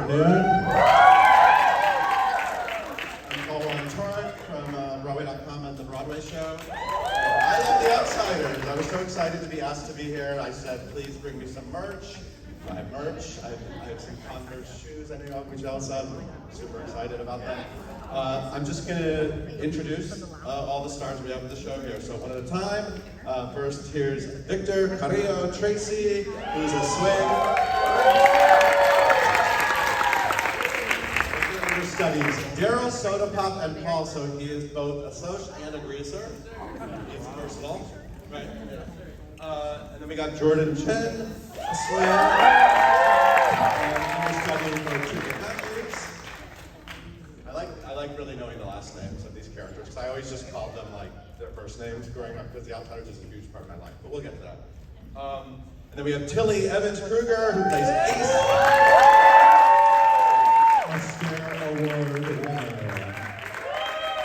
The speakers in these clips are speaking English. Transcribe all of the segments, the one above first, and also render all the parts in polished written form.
afternoon. I'm Paul Torek from BroadwayCon and the Broadway show. I love The Outsiders. I was so excited to be asked to be here. I said, please bring me some merch. I have merch. I have some Converse shoes I know which else I'm super excited about that. I'm just going to introduce all the stars we have in the show here. So one at a time. First, here's Victor Carrillo Tracy, who's a swing. Studies Daryl, Soda Pop, and Paul, so he is both a Soch and a greaser. He's versatile, right? And then we got Jordan Chen, a swing, and he's studying for Two Matthews. I like really knowing the last names of these characters, because I always just called them like their first names growing up, because The Outsiders is a huge part of my life, but we'll get to that. And then we have Tilly Evans Kruger, who plays Ace. Award winner.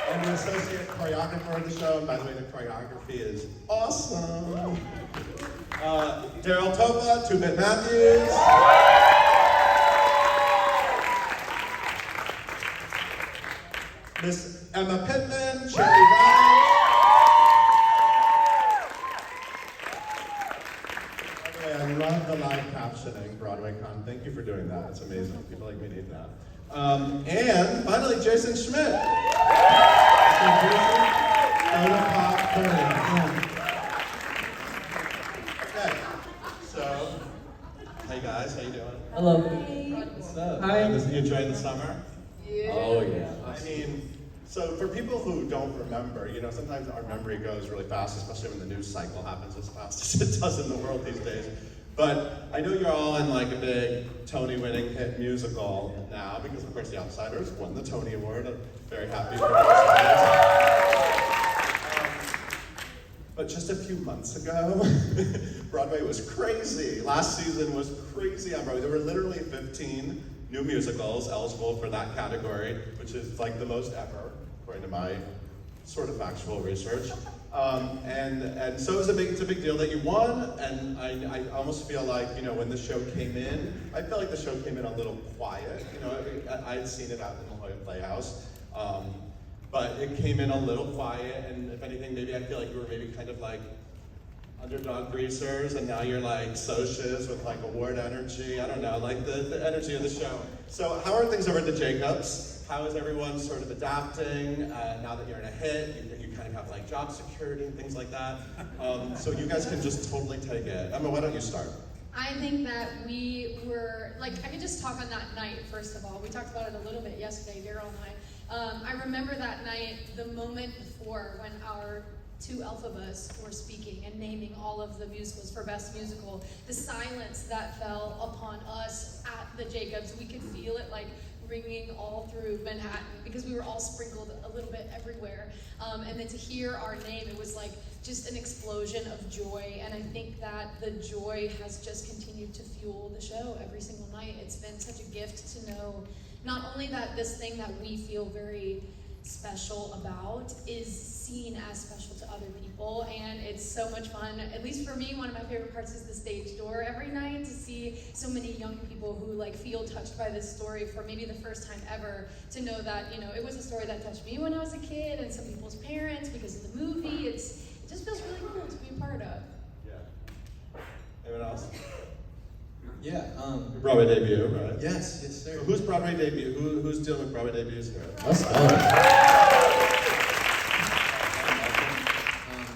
And the associate choreographer of the show, and by the way, the choreography is awesome. Daryl Topa, 2-Bit Matthews. Miss Emma Pittman, Cherry Vine. By the way, I love the live captioning, BroadwayCon. Thank you for doing that. It's amazing. People like me need that. And finally, Jason Schmidt. Okay, so, hey guys, how you doing? Hello. What's up? Hi. You enjoying the summer? Yeah. Oh yeah. I mean, so for people who don't remember, you know, sometimes our memory goes really fast, especially when the news cycle happens as fast as it does in the world these days. But I know you're all in like a big Tony-winning hit musical now, because of course The Outsiders won the Tony Award. I'm very happy for The Outsiders. But just a few months ago, Broadway was crazy. Last season was crazy on Broadway. There were literally 15 new musicals eligible for that category, which is like the most ever, according to my sort of factual research. And so it's a big deal that you won, and I almost feel like, you know, when the show came in, I feel like the show came in a little quiet. You know, I had seen it out in the La Jolla Playhouse, but it came in a little quiet, and if anything, maybe I feel like you were maybe kind of like underdog greasers, and now you're like Soches with like award energy. I don't know, like the energy of the show. So how are things over at the Jacobs? How is everyone sort of adapting now that you're in a hit? You kind of have like job security and things like that. So you guys can just totally take it. Emma, why don't you start? I think that we were, like, I could just talk on that night, first of all. We talked about it a little bit yesterday, Daryl and I. I remember that night, the moment before, when our two alphabets were speaking and naming all of the musicals for Best Musical. The silence that fell upon us at the Jacobs, we could feel it like ringing all through Manhattan, because we were all sprinkled a little bit everywhere. And then to hear our name, it was like just an explosion of joy. And I think that the joy has just continued to fuel the show every single night. It's been such a gift to know not only that this thing that we feel very special about is seen as special to other people, and it's so much fun. At least for me, one of my favorite parts is the stage door every night, to see so many young people who like feel touched by this story for maybe the first time ever, to know that, you know, it was a story that touched me when I was a kid, and some people's parents because of the movie. It just feels really cool to be a part of. Yeah. Anyone else? Yeah. Broadway debut, right? Yes, sir. So who's Broadway debut? Who's dealing with Broadway debuts here? Let's go.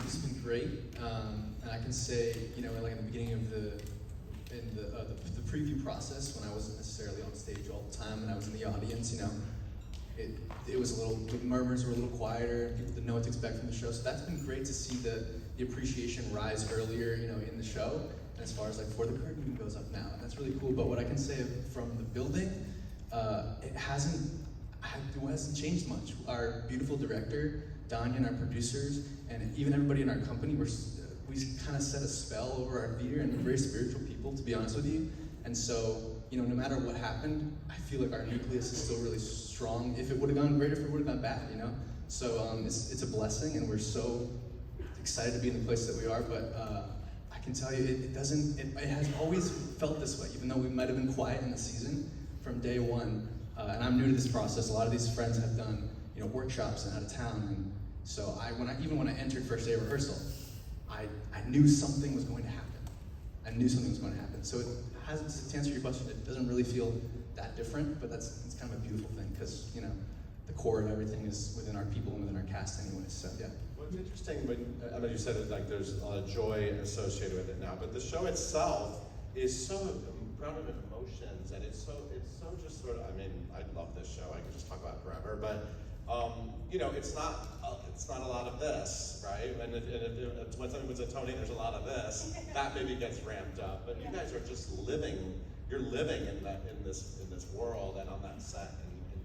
This has been great, and I can say, you know, like in the beginning of the preview process, when I wasn't necessarily on stage all the time and I was in the audience, you know, it was a little, the murmurs were a little quieter, people didn't know what to expect from the show. So that's been great to see the appreciation rise earlier, you know, in the show. And as far as like before the curtain goes up now, and that's really cool. But what I can say from the building, it hasn't changed much. Our beautiful director, Danya, and our producers, and even everybody in our company, we kind of set a spell over our theater, and we're very spiritual people, to be honest with you. And so, you know, no matter what happened, I feel like our nucleus is still really strong. If it would have gone great, if it would have gone bad, you know. So it's a blessing, and we're so excited to be in the place that we are. But I can tell you, it has always felt this way, even though we might have been quiet in the season. from day one, and I'm new to this process. A lot of these friends have done, workshops and out of town, and so even when I entered first day of rehearsal, I knew something was going to happen. I knew something was going to happen. So to answer your question, it doesn't really feel that different, but it's kind of a beautiful thing because the core of everything is within our people and within our cast anyway. So yeah. What's interesting, I know you said it, like there's a lot of joy associated with it now, but the show itself is so grounded in emotions, and it's so just sort of. I mean, I love this show. I could just talk about it forever, but it's not a lot of this, right? And when something wins a Tony, there's a lot of this. That maybe gets ramped up, but you guys are just living. You're living in this world and on that set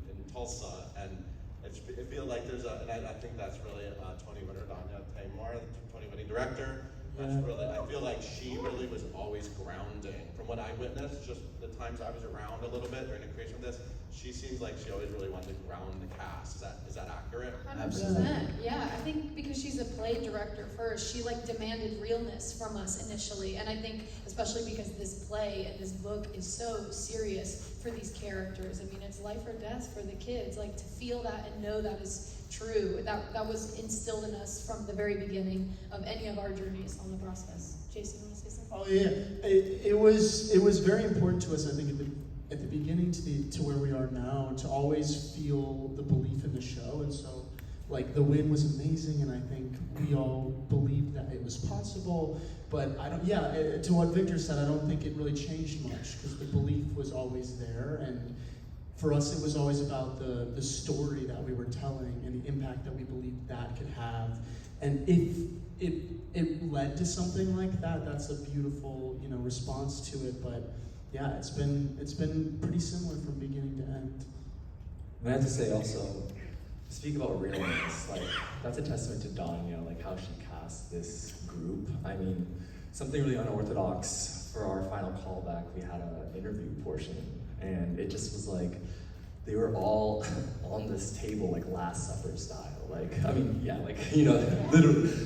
in Tulsa, and it feels like there's and I think that's really Tony winner Danya Taymor, the Tony winning director. That's really, I feel like she really was always grounding. From what I witnessed, just the times I was around a little bit during the creation of this, she seems like she always really wanted to ground the cast. Is that accurate? 100%. Yeah, I think because she's a play director first, she demanded realness from us initially, and I think especially because this play and this book is so serious for these characters. I mean, it's life or death for the kids. To feel that and know that is true. That was instilled in us from the very beginning of any of our journeys on the process. Jason, you want to say something? Oh yeah, it was very important to us. I think at the beginning to where we are now, to always feel the belief in the show, and so the win was amazing, and I think we all believed that it was possible. But I don't. Yeah, to what Victor said, I don't think it really changed much because the belief was always there, and for us, it was always about the story that we were telling and the impact that we believed that could have. And if it led to something like that, that's a beautiful, response to it. But yeah, it's been pretty similar from beginning to end. And I have to say also, speak about realness, that's a testament to Danya, how she cast this group. I mean, something really unorthodox. For our final callback, we had an interview portion, and it just was they were all on this table Last Supper style. Literally,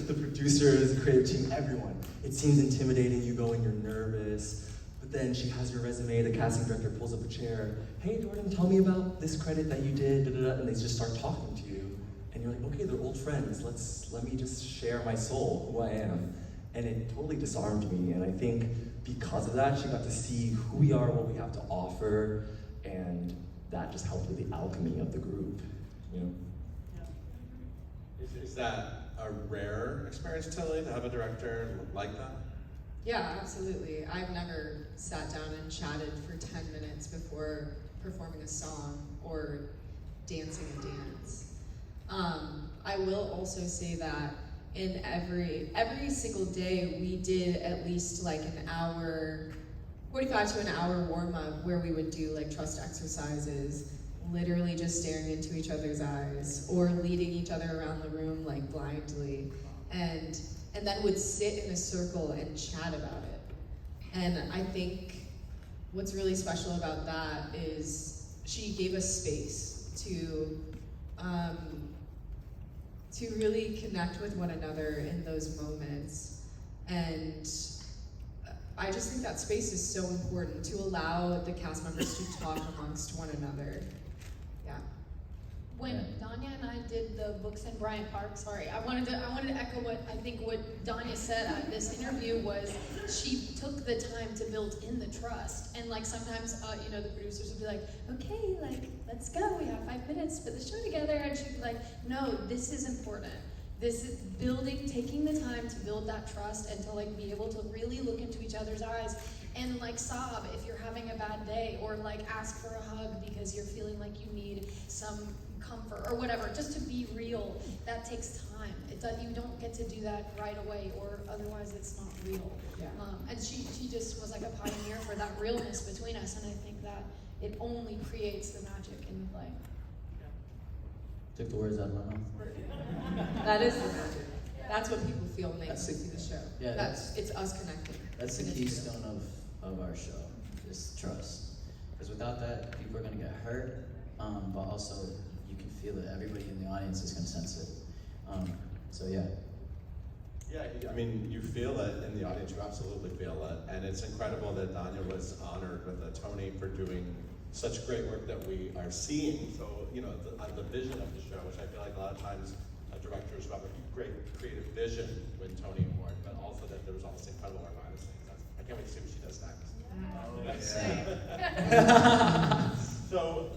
the producers, the creative team, everyone. It seems intimidating, you go and you're nervous, but then she has your resume, the casting director pulls up a chair, hey Jordan, tell me about this credit that you did, and they just start talking to you, and you're okay, they're old friends, let me just share my soul, who I am. And it totally disarmed me, and I think because of that, she got to see who we are, what we have to offer, and that just helped with the alchemy of the group, Is that a rare experience, Tilly, to have a director like that? Yeah, absolutely. I've never sat down and chatted for 10 minutes before performing a song or dancing a dance. I will also say that in every single day we did at least an hour, 45 to an hour warm up where we would do trust exercises, literally just staring into each other's eyes or leading each other around the room blindly, and then would sit in a circle and chat about it. And I think what's really special about that is she gave us space to really connect with one another in those moments. And I just think that space is so important to allow the cast members to talk amongst one another. Yeah. When Danya and I did the books in Bryant Park, I wanted to echo what Danya said at this interview was she took the time to build in the trust. And sometimes, the producers would be okay, let's go, we have 5 minutes to put the show together. And she'd be no, this is important. This is taking the time to build that trust and to be able to really look into each other's eyes and sob if you're having a bad day, or ask for a hug because you're feeling you need some comfort or whatever, just to be real. That takes time. You don't get to do that right away, or otherwise it's not real. Yeah. And she just was a pioneer for that realness between us, and I think that it only creates the magic in the play. Took the words out of my mouth. That is the magic. That's what people feel when they That's see the show. Yeah, It's us connecting. That's the And it's keystone of our show, is trust. Because without that, people are going to get hurt, but also you can feel it. Everybody in the audience is going to sense it. So yeah. Yeah, I mean, you feel it in the audience, you absolutely feel it. And it's incredible that Danya was honored with a Tony for doing such great work that we are seeing. So, you know, the vision of the show, which I feel like a lot of times directors who have a great creative vision win Tony Award, but also that there was all this incredible work behind the scenes. I can't wait to see what she does next. So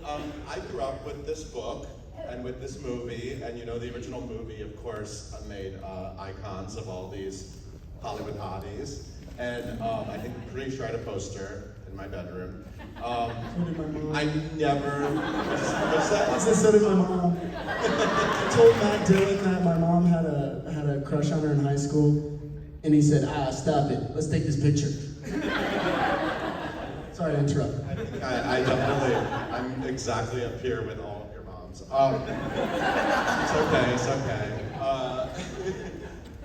I grew up with this book and with this movie, and you know the original movie, of course, made icons of all these Hollywood hotties. And I think I'm pretty sure I had a poster in my bedroom. So did my mom. I never. What's that? So did my mom. I told Matt Dillon that my mom had a crush on her in high school, and he said, stop it. Let's take this picture. Sorry to interrupt. I think I definitely, I'm exactly up here with all of your moms. It's okay.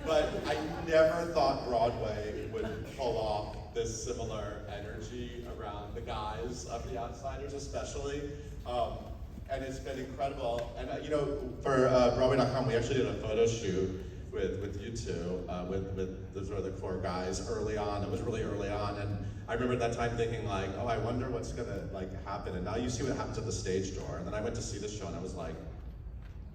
But I never thought Broadway would pull off this similar energy around the guys of The Outsiders, especially. And it's been incredible. And you know, for BroadwayCon, we actually did a photo shoot with you two, with the sort of the core guys early on. It was really early on, and I remember at that time thinking like, oh, I wonder what's gonna like happen. And now you see what happens at the stage door. And then I went to see this show, and I was like,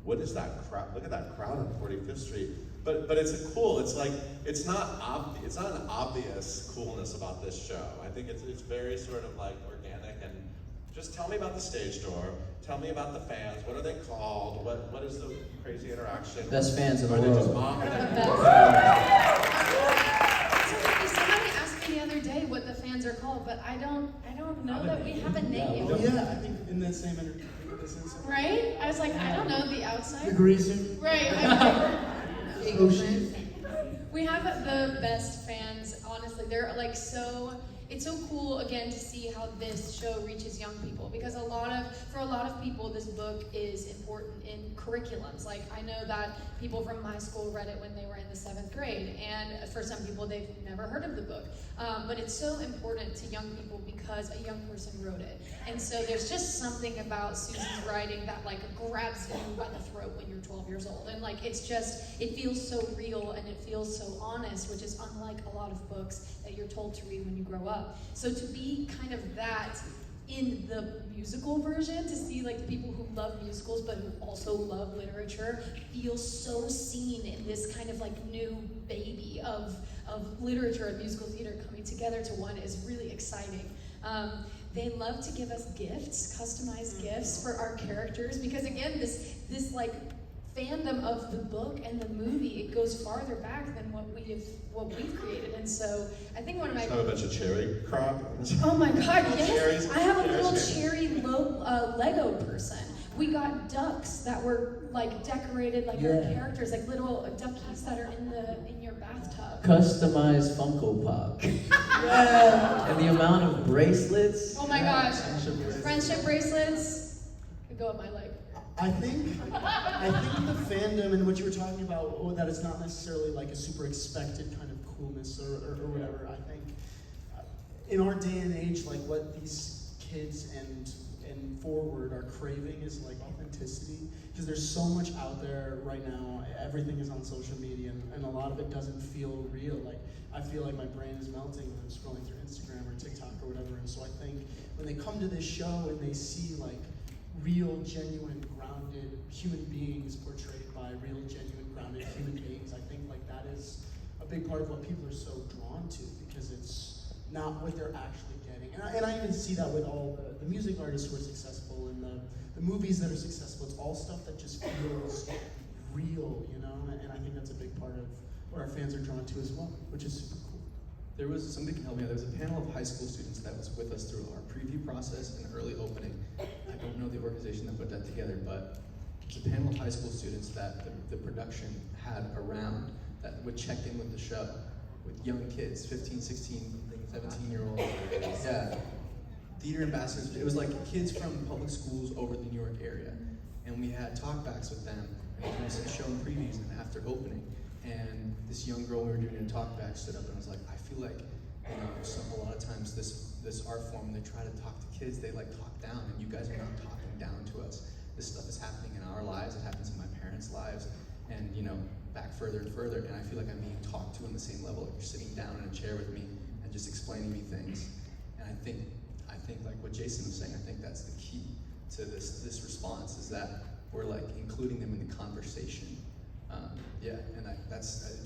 what is that crowd? Look at that crowd on 45th Street. But it's cool. It's like it's not an obvious coolness about this show. I think it's very sort of like organic. And just tell me about the stage door. Tell me about the fans. What are they called? What is the crazy interaction? Best fans in the Are they world. just mom? Somebody asked me the other day what the fans are called, but I don't know that we have a name. Oh yeah, I think in that same energy. Right? I was like, I don't know, the The outside. greaser. Right. Ocean. We have the best fans, honestly. They're like it's so cool again to see how this show reaches young people, because for a lot of people this book is important in curriculums. Like I know that people from my school read it when they were in the 7th grade, and for some people they've never heard of the book. But it's so important to young people because a young person wrote it. And so there's just something about Susan's writing that like grabs you by the throat when you're 12 years old. And like it feels so real and it feels so honest, which is unlike a lot of books that you're told to read when you grow up. So to be kind of that in the musical version, to see like the people who love musicals but who also love literature feel so seen in this kind of like new baby of literature and musical theater coming together to one is really exciting. They love to give us gifts, customized gifts for our characters, because again, this like fandom of the book and the movie, it goes farther back than what we've created. And so I think one of my Have a bunch of cherry crop. oh my god, yes! Cherries. I have a little cherry Lego person. We got ducks that were like decorated like our characters, like little duckies that are in your bathtub. Customized Funko Pop. Yeah. And the amount of bracelets. Oh my gosh, friendship bracelets could go up my leg. I think the fandom and what you were talking about, that it's not necessarily like a super expected kind of coolness or whatever. I think in our day and age, like what these kids and forward are craving is like authenticity, because there's so much out there right now. Everything is on social media, and a lot of it doesn't feel real. Like I feel like my brain is melting when I'm scrolling through Instagram or TikTok or whatever. And so I think when they come to this show and they see like real, genuine, grounded human beings portrayed by real, genuine, grounded human beings, I think like that is a big part of what people are so drawn to, because it's not what they're actually getting. And I even see that with all the music artists who are successful and the movies that are successful. It's all stuff that just feels real, you know? And I think that's a big part of what our fans are drawn to as well, which is super cool. There was, somebody can help me out, there was a panel of high school students that was with us through our preview process and early opening. I don't know the organization that put that together, but it's a panel of high school students that the production had around that would check in with the show, with young kids, 15, 16, 17-year-olds. Yeah. Theater ambassadors. It was like kids from public schools over the New York area. And we had talkbacks with them, and we was shown previews and after opening. And this young girl we were doing a talkback stood up and was like, I feel like, you know, a lot of times this art form, they try to talk to kids, they like talk down, and you guys are not talking down to us. This stuff is happening in our lives, it happens in my parents' lives, and you know, back further and further, and I feel like I'm being talked to on the same level. Like you're sitting down in a chair with me and just explaining me things. And I think think like what Jason was saying, I think that's the key to this response, is that we're like including them in the conversation. Yeah, and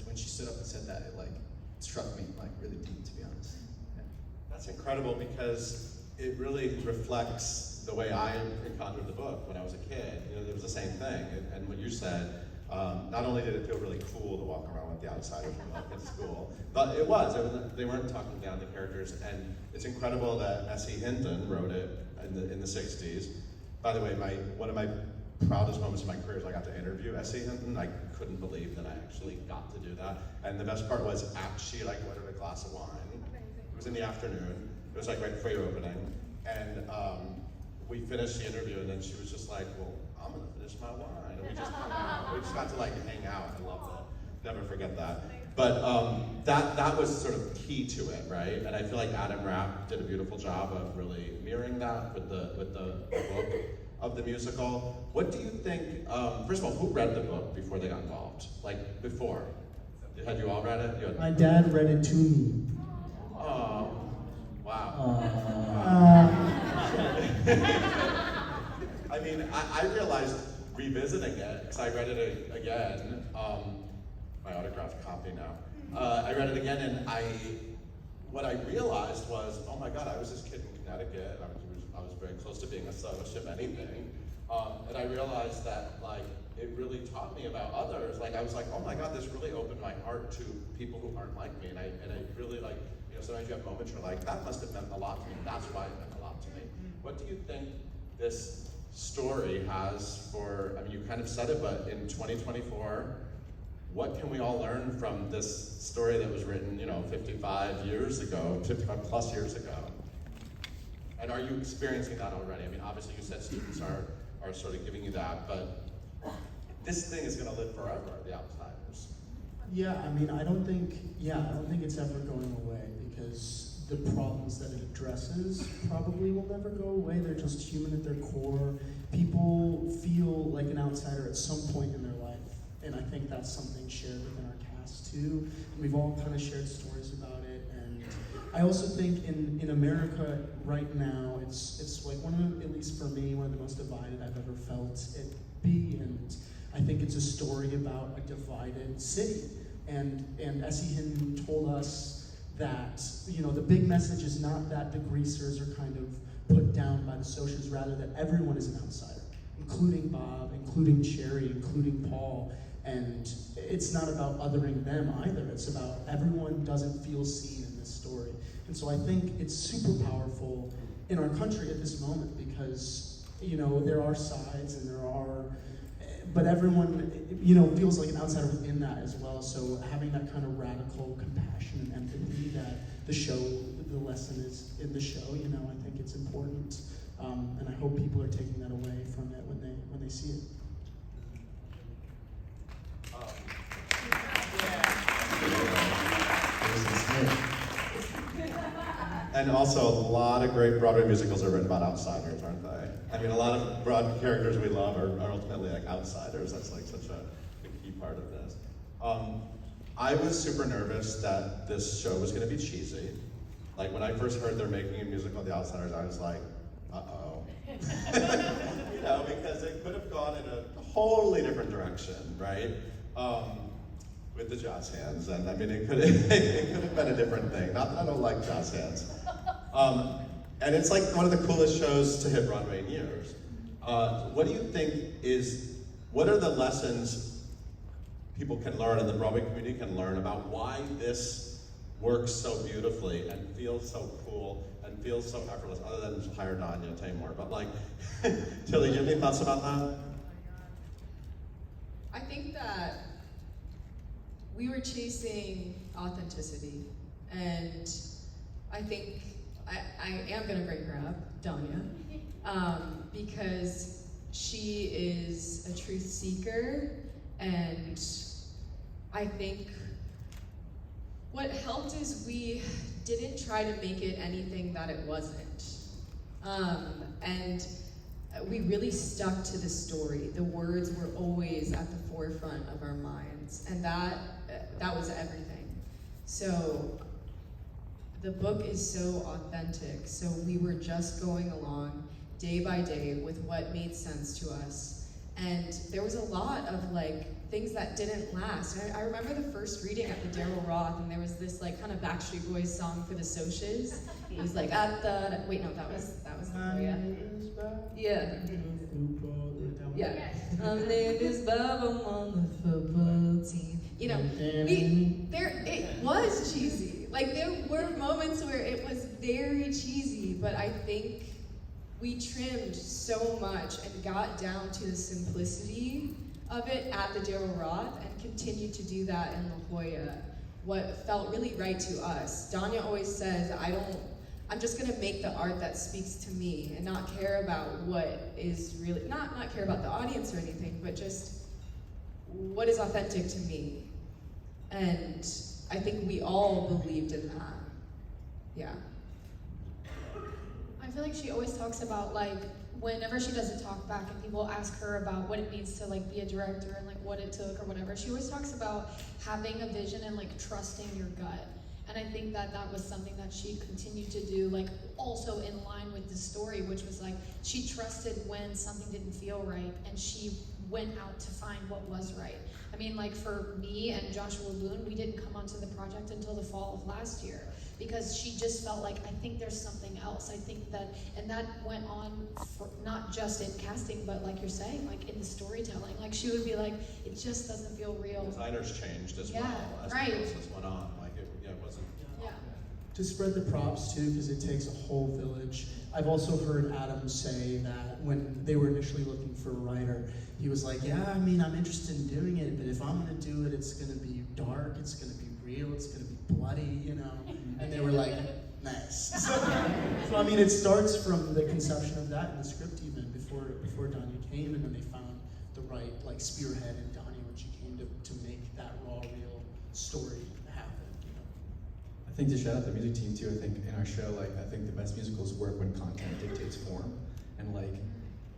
when she stood up and said that, it like struck me like really deep, to be honest. Yeah. That's incredible because it really reflects the way I encountered the book when I was a kid. You know, it was the same thing. And what you said, not only did it feel really cool to walk around with the outsiders at school, but it was. They weren't talking down to characters. And it's incredible that S.E. Hinton wrote it in the 60s. By the way, one of my proudest moments in my career is I got to interview S.E. Hinton. I couldn't believe that I actually got to do that. And the best part was she like ordered a glass of wine. It was in the afternoon. It was like right before your opening. And we finished the interview, and then she was just like, well, I'm gonna finish my wine. And we just hung out. We just got to like hang out. I loved it. Never forget that. But that was sort of key to it, right? And I feel like Adam Rapp did a beautiful job of really mirroring that with the book of the musical. What do you think, first of all, who read the book before they got involved? Like, before? Had you all read it? My dad read it to me. Oh, wow. I mean, I realized revisiting it, because I read it again, my autographed copy now. I read it again, and what I realized was, oh my God, I was this kid in Connecticut. I was very close to being a such if anything, and I realized that like it really taught me about others. Like I was like, oh my God, this really opened my heart to people who aren't like me, and I really like, you know, sometimes you have moments where like that must have meant a lot to me. That's why it meant a lot to me. What do you think this story has for? I mean, you kind of said it, but in 2024. What can we all learn from this story that was written, 55 years ago, 55 plus years ago? And are you experiencing that already? I mean, obviously you said students are sort of giving you that, but this thing is going to live forever, The Outsiders. Yeah, I mean, I don't think it's ever going away, because the problems that it addresses probably will never go away. They're just human at their core. People feel like an outsider at some point in their life. And I think that's something shared within our cast too. And we've all kind of shared stories about it. And I also think in America right now, it's like at least for me, one of the most divided I've ever felt it be. And I think it's a story about a divided city. And S.E. Hinton told us that, the big message is not that the greasers are kind of put down by the socials, rather that everyone is an outsider, including Bob, including Cherry, including Paul. And it's not about othering them either. It's about everyone doesn't feel seen in this story. And so I think it's super powerful in our country at this moment, because, there are sides and but everyone, feels like an outsider within that as well. So having that kind of radical compassion and empathy that the lesson is in the show, I think it's important. And I hope people are taking that away from it when they see it. And also, a lot of great Broadway musicals are written about outsiders, aren't they? I mean, a lot of broad characters we love are ultimately like outsiders. That's like such a key part of this. I was super nervous that this show was going to be cheesy. Like when I first heard they're making a musical of The Outsiders, I was like, uh-oh. Because it could have gone in a totally different direction, right? With the jazz hands, and I mean, it could have been a different thing. Not that I don't like jazz hands. And it's like one of the coolest shows to hit Broadway in years. What do you think what are the lessons people can learn and the Broadway community can learn about why this works so beautifully and feels so cool and feels so effortless, other than just hire Danya to tell you more. But like, Tilly, do you have any thoughts about that? I think that we were chasing authenticity, and I think I am going to bring her up, Danya, because she is a truth seeker, and I think what helped is we didn't try to make it anything that it wasn't, and we really stuck to the story. The words were always at the forefront of our minds, and that was everything. So the book is so authentic. So we were just going along day by day with what made sense to us. And there was a lot of like things that didn't last. And I remember the first reading at the Daryl Roth, and there was this like kind of Backstreet Boys song for the Socias. It was like wait, no, that was yeah. Yeah. Name is Bob, I'm on the football team. You know, it was cheesy. Like there were moments where it was very cheesy, but I think we trimmed so much and got down to the simplicity of it at the Daryl Roth and continued to do that in La Jolla. What felt really right to us. Danya always says, I'm just gonna make the art that speaks to me and not care about what is really, not care about the audience or anything, but just what is authentic to me. And I think we all believed in that. Yeah. I feel like she always talks about like whenever she does a talk back and people ask her about what it means to like be a director and like what it took or whatever, she always talks about having a vision and like trusting your gut. And I think that that was something that she continued to do, like also in line with the story, which was like she trusted when something didn't feel right and she went out to find what was right. I mean, like for me and Joshua Boone, we didn't come onto the project until the fall of last year because she just felt like, I think there's something else. I think that, and that went on for not just in casting, but like you're saying, like in the storytelling. Like she would be like, it just doesn't feel real. Designers changed as Yeah, well as right. the process went on. Like it wasn't. Yeah. To spread the props too, because it takes a whole village. I've also heard Adam say that when they were initially looking for a writer, he was like, yeah, I mean, I'm interested in doing it, but if I'm gonna do it, it's gonna be dark, it's gonna be real, it's gonna be bloody, you know? And they were like, nice. So I mean, it starts from the conception of that in the script even, before Danya came, and then they found the right like spearhead in Danya when she came to make that raw, real story happen, you know? I think to shout out the music team too, I think in our show, like I think the best musicals work when content dictates form. And like,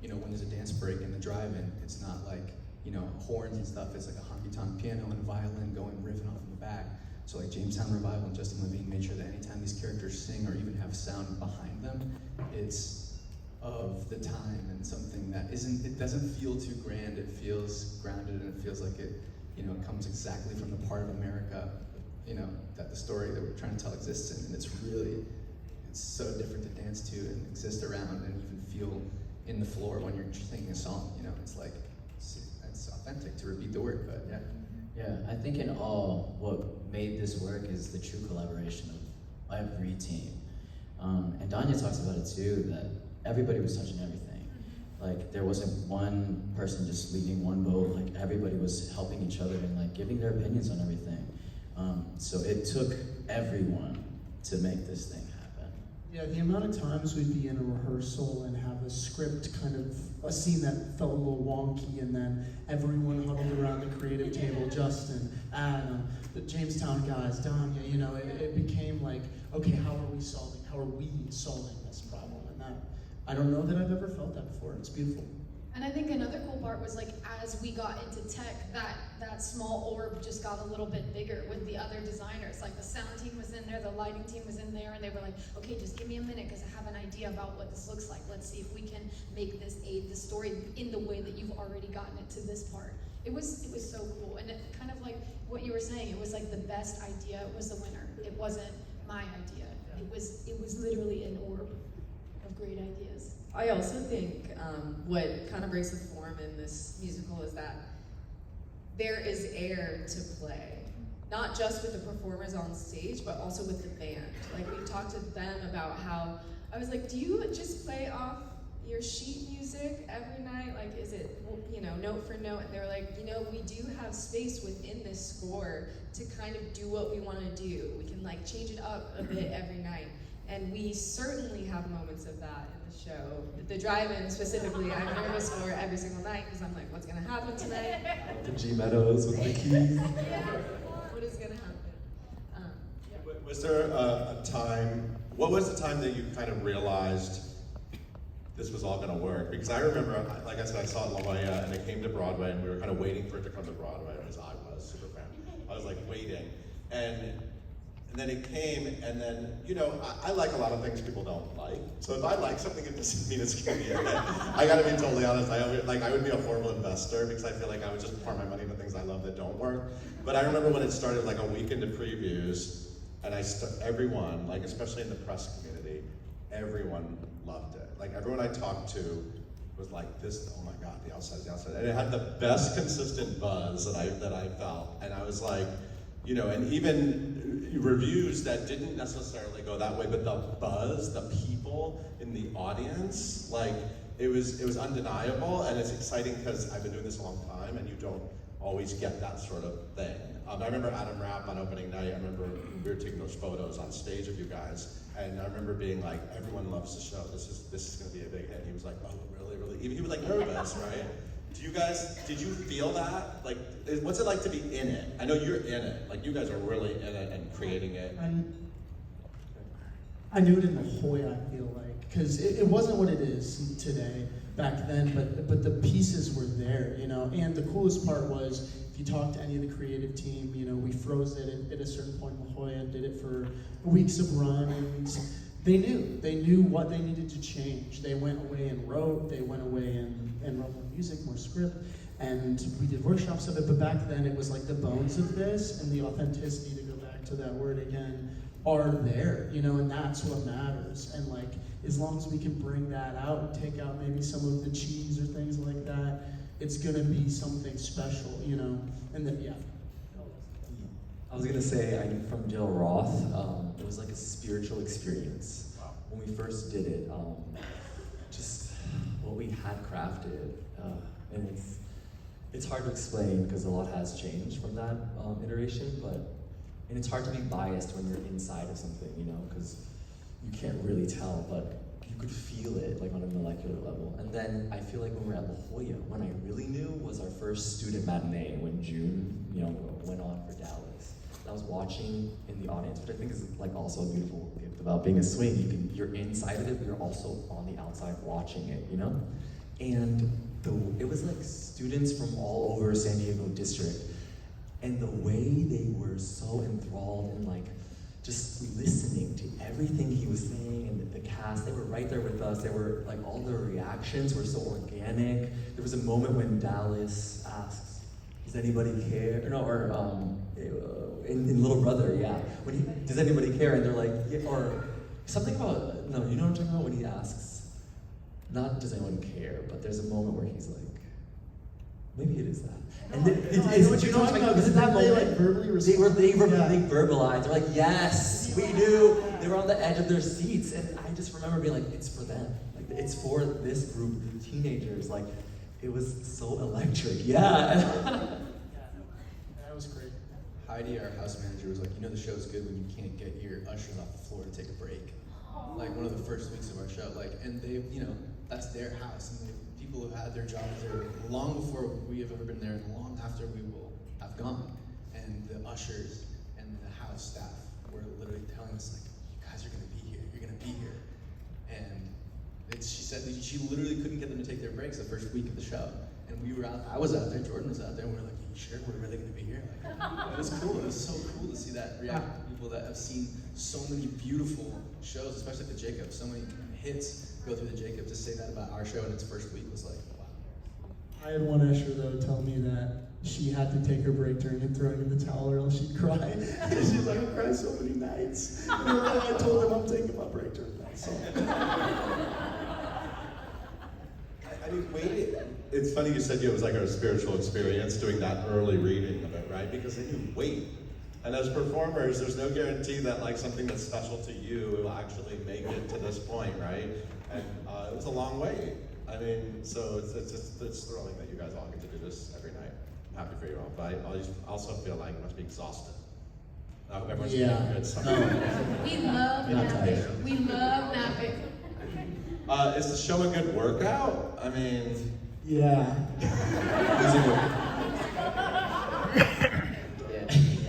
you know, when there's a dance break in the drive-in, it's not like, you know, horns and stuff, it's like a honky-tonk piano and violin going riffing off in the back. So like Jamestown Revival and Justin Levine made sure that anytime these characters sing or even have sound behind them, it's of the time and something that it doesn't feel too grand, it feels grounded and it feels like it, you know, comes exactly from the part of America, you know, that the story that we're trying to tell exists in. And it's so different to dance to and exist around and even feel in the floor when you're singing a song, you know, it's like, it's authentic to repeat the word, but yeah. Yeah, I think in all, what made this work is the true collaboration of every team. And Danya talks about it too, that everybody was touching everything. Like there wasn't one person just leading one boat, like everybody was helping each other and like giving their opinions on everything. So it took everyone to make this thing happen. Yeah, the amount of times we'd be in a rehearsal and have a script kind of, a scene that felt a little wonky, and then everyone huddled around the creative table, Justin, Adam, the Jamestown guys, Danya, you know, it became like, okay, how are we solving this problem? And that, I don't know that I've ever felt that before, it's beautiful. And I think another cool part was like as we got into tech, that small orb just got a little bit bigger with the other designers. Like the sound team was in there, the lighting team was in there, and they were like, okay, just give me a minute because I have an idea about what this looks like. Let's see if we can make this aid the story in the way that you've already gotten it to this part. It was so cool. And it kind of like what you were saying, it was like the best idea was the winner. It wasn't my idea. It was literally an orb of great ideas. I also think what kind of breaks the form in this musical is that there is air to play. Not just with the performers on stage, but also with the band. Like we talked to them about how, I was like, do you just play off your sheet music every night? Like, is it, you know, note for note? And they were like, you know, we do have space within this score to kind of do what we want to do. We can like change it up a bit every night. And we certainly have moments of that in the show. The drive-in specifically, I'm nervous for every single night because I'm like, what's gonna happen tonight? The G Meadows with the keys. What is gonna happen? Was there a time, what was the time that you kind of realized this was all gonna work? Because I remember, like I said, I saw it in La Jolla and it came to Broadway and we were kind of waiting for it to come to Broadway, as I was super fan. I was like waiting. And And then it came, and then, you know, I like a lot of things people don't like. So if I like something, it doesn't mean it's gonna be a hit. I gotta be totally honest, I would be a horrible investor because I feel like I would just pour my money into things I love that don't work. But I remember when it started like a week into previews, and everyone, like especially in the press community, everyone loved it. Like everyone I talked to was like, this, oh my God, the outside's the outside. And it had the best consistent buzz that I felt. And I was like, you know, and even reviews that didn't necessarily go that way, but the buzz, the people in the audience, like it was undeniable, and it's exciting because I've been doing this a long time, and you don't always get that sort of thing. I remember Adam Rapp on opening night. I remember we were taking those photos on stage of you guys, and I remember being like, everyone loves the show. This is going to be a big hit. And he was like, oh, really, really? Even he was like nervous, right? Did you feel that? Like, what's it like to be in it? I know you're in it. Like, you guys are really in it and creating it. I knew it in the Hoya, I feel like, because it wasn't what it is today back then, but the pieces were there, you know. And the coolest part was, if you talk to any of the creative team, you know, we froze it at a certain point in La Jolla, did it for weeks of runs. They knew what they needed to change. They went away and wrote, they went away and wrote more music, more script, and we did workshops of it, but back then it was like the bones of this and the authenticity, to go back to that word again, are there, you know, and that's what matters. And like, as long as we can bring that out and take out maybe some of the cheese or things like that, it's gonna be something special, you know, and then, yeah. I was gonna say, I knew from Jill Roth, it was like a spiritual experience. When we first did it, just what we had crafted, and it's hard to explain because a lot has changed from that iteration, and it's hard to be biased when you're inside of something, you know, because you can't really tell, but you could feel it like on a molecular level. And then I feel like when we were at La Jolla, when I really knew was our first student matinee when June, you know, went on for Dallas. I was watching in the audience, which I think is like also a beautiful gift about being a swing. You're inside of it, but you're also on the outside watching it, you know? And it was like students from all over San Diego district, and the way they were so enthralled and like just listening to everything he was saying, and the cast, they were right there with us. They were like, all the reactions were so organic. There was a moment when Dallas asks, does anybody care? In Little Brother, yeah. Does anybody care? And they're like, yeah, or something about, no, you know what I'm talking about? When he asks, not does anyone care, but there's a moment where he's like, maybe it is that. And you know what I'm talking about? Is it that moment? They like verbally respond. They verbalized. They're like, yes, we do. They were on the edge of their seats, and I just remember being like, it's for them. Like, it's for this group of teenagers. Like, it was so electric. Yeah. That was great. Heidi, our house manager, was like, you know the show's good when you can't get your ushers off the floor to take a break. Like one of the first weeks of our show, like, and they, you know, that's their house, and people have had their jobs there long before we have ever been there, and long after we will have gone. And the ushers and the house staff were literally telling us, like, you guys are gonna be here, you're gonna be here. And she said that she literally couldn't get them to take their breaks the first week of the show. And we were out, I was out there, Jordan was out there, and we were like, you sure we're really gonna be here? Like, it was cool, it was so cool to see that reaction from people that have seen so many beautiful shows, especially the Jacob, so many hits go through the Jacob. To say that about our show in its first week was like, wow. I had one usher though tell me that she had to take her break during it, throwing in the towel, or else she'd cry. She's like, I cried so many nights. And I told him I'm taking my break during that song. I mean, wait, it's funny you said it was like a spiritual experience doing that early reading of it, right? Because then you wait. And as performers, there's no guarantee that like something that's special to you will actually make it to this point, right? And it was a long wait. I mean, so it's thrilling that you guys all get to do this every night. I'm happy for you all, but I also feel like it must be exhausted. I hope everyone's getting good something. We love napping. We love napping. Is the show a good workout? I mean, Yeah.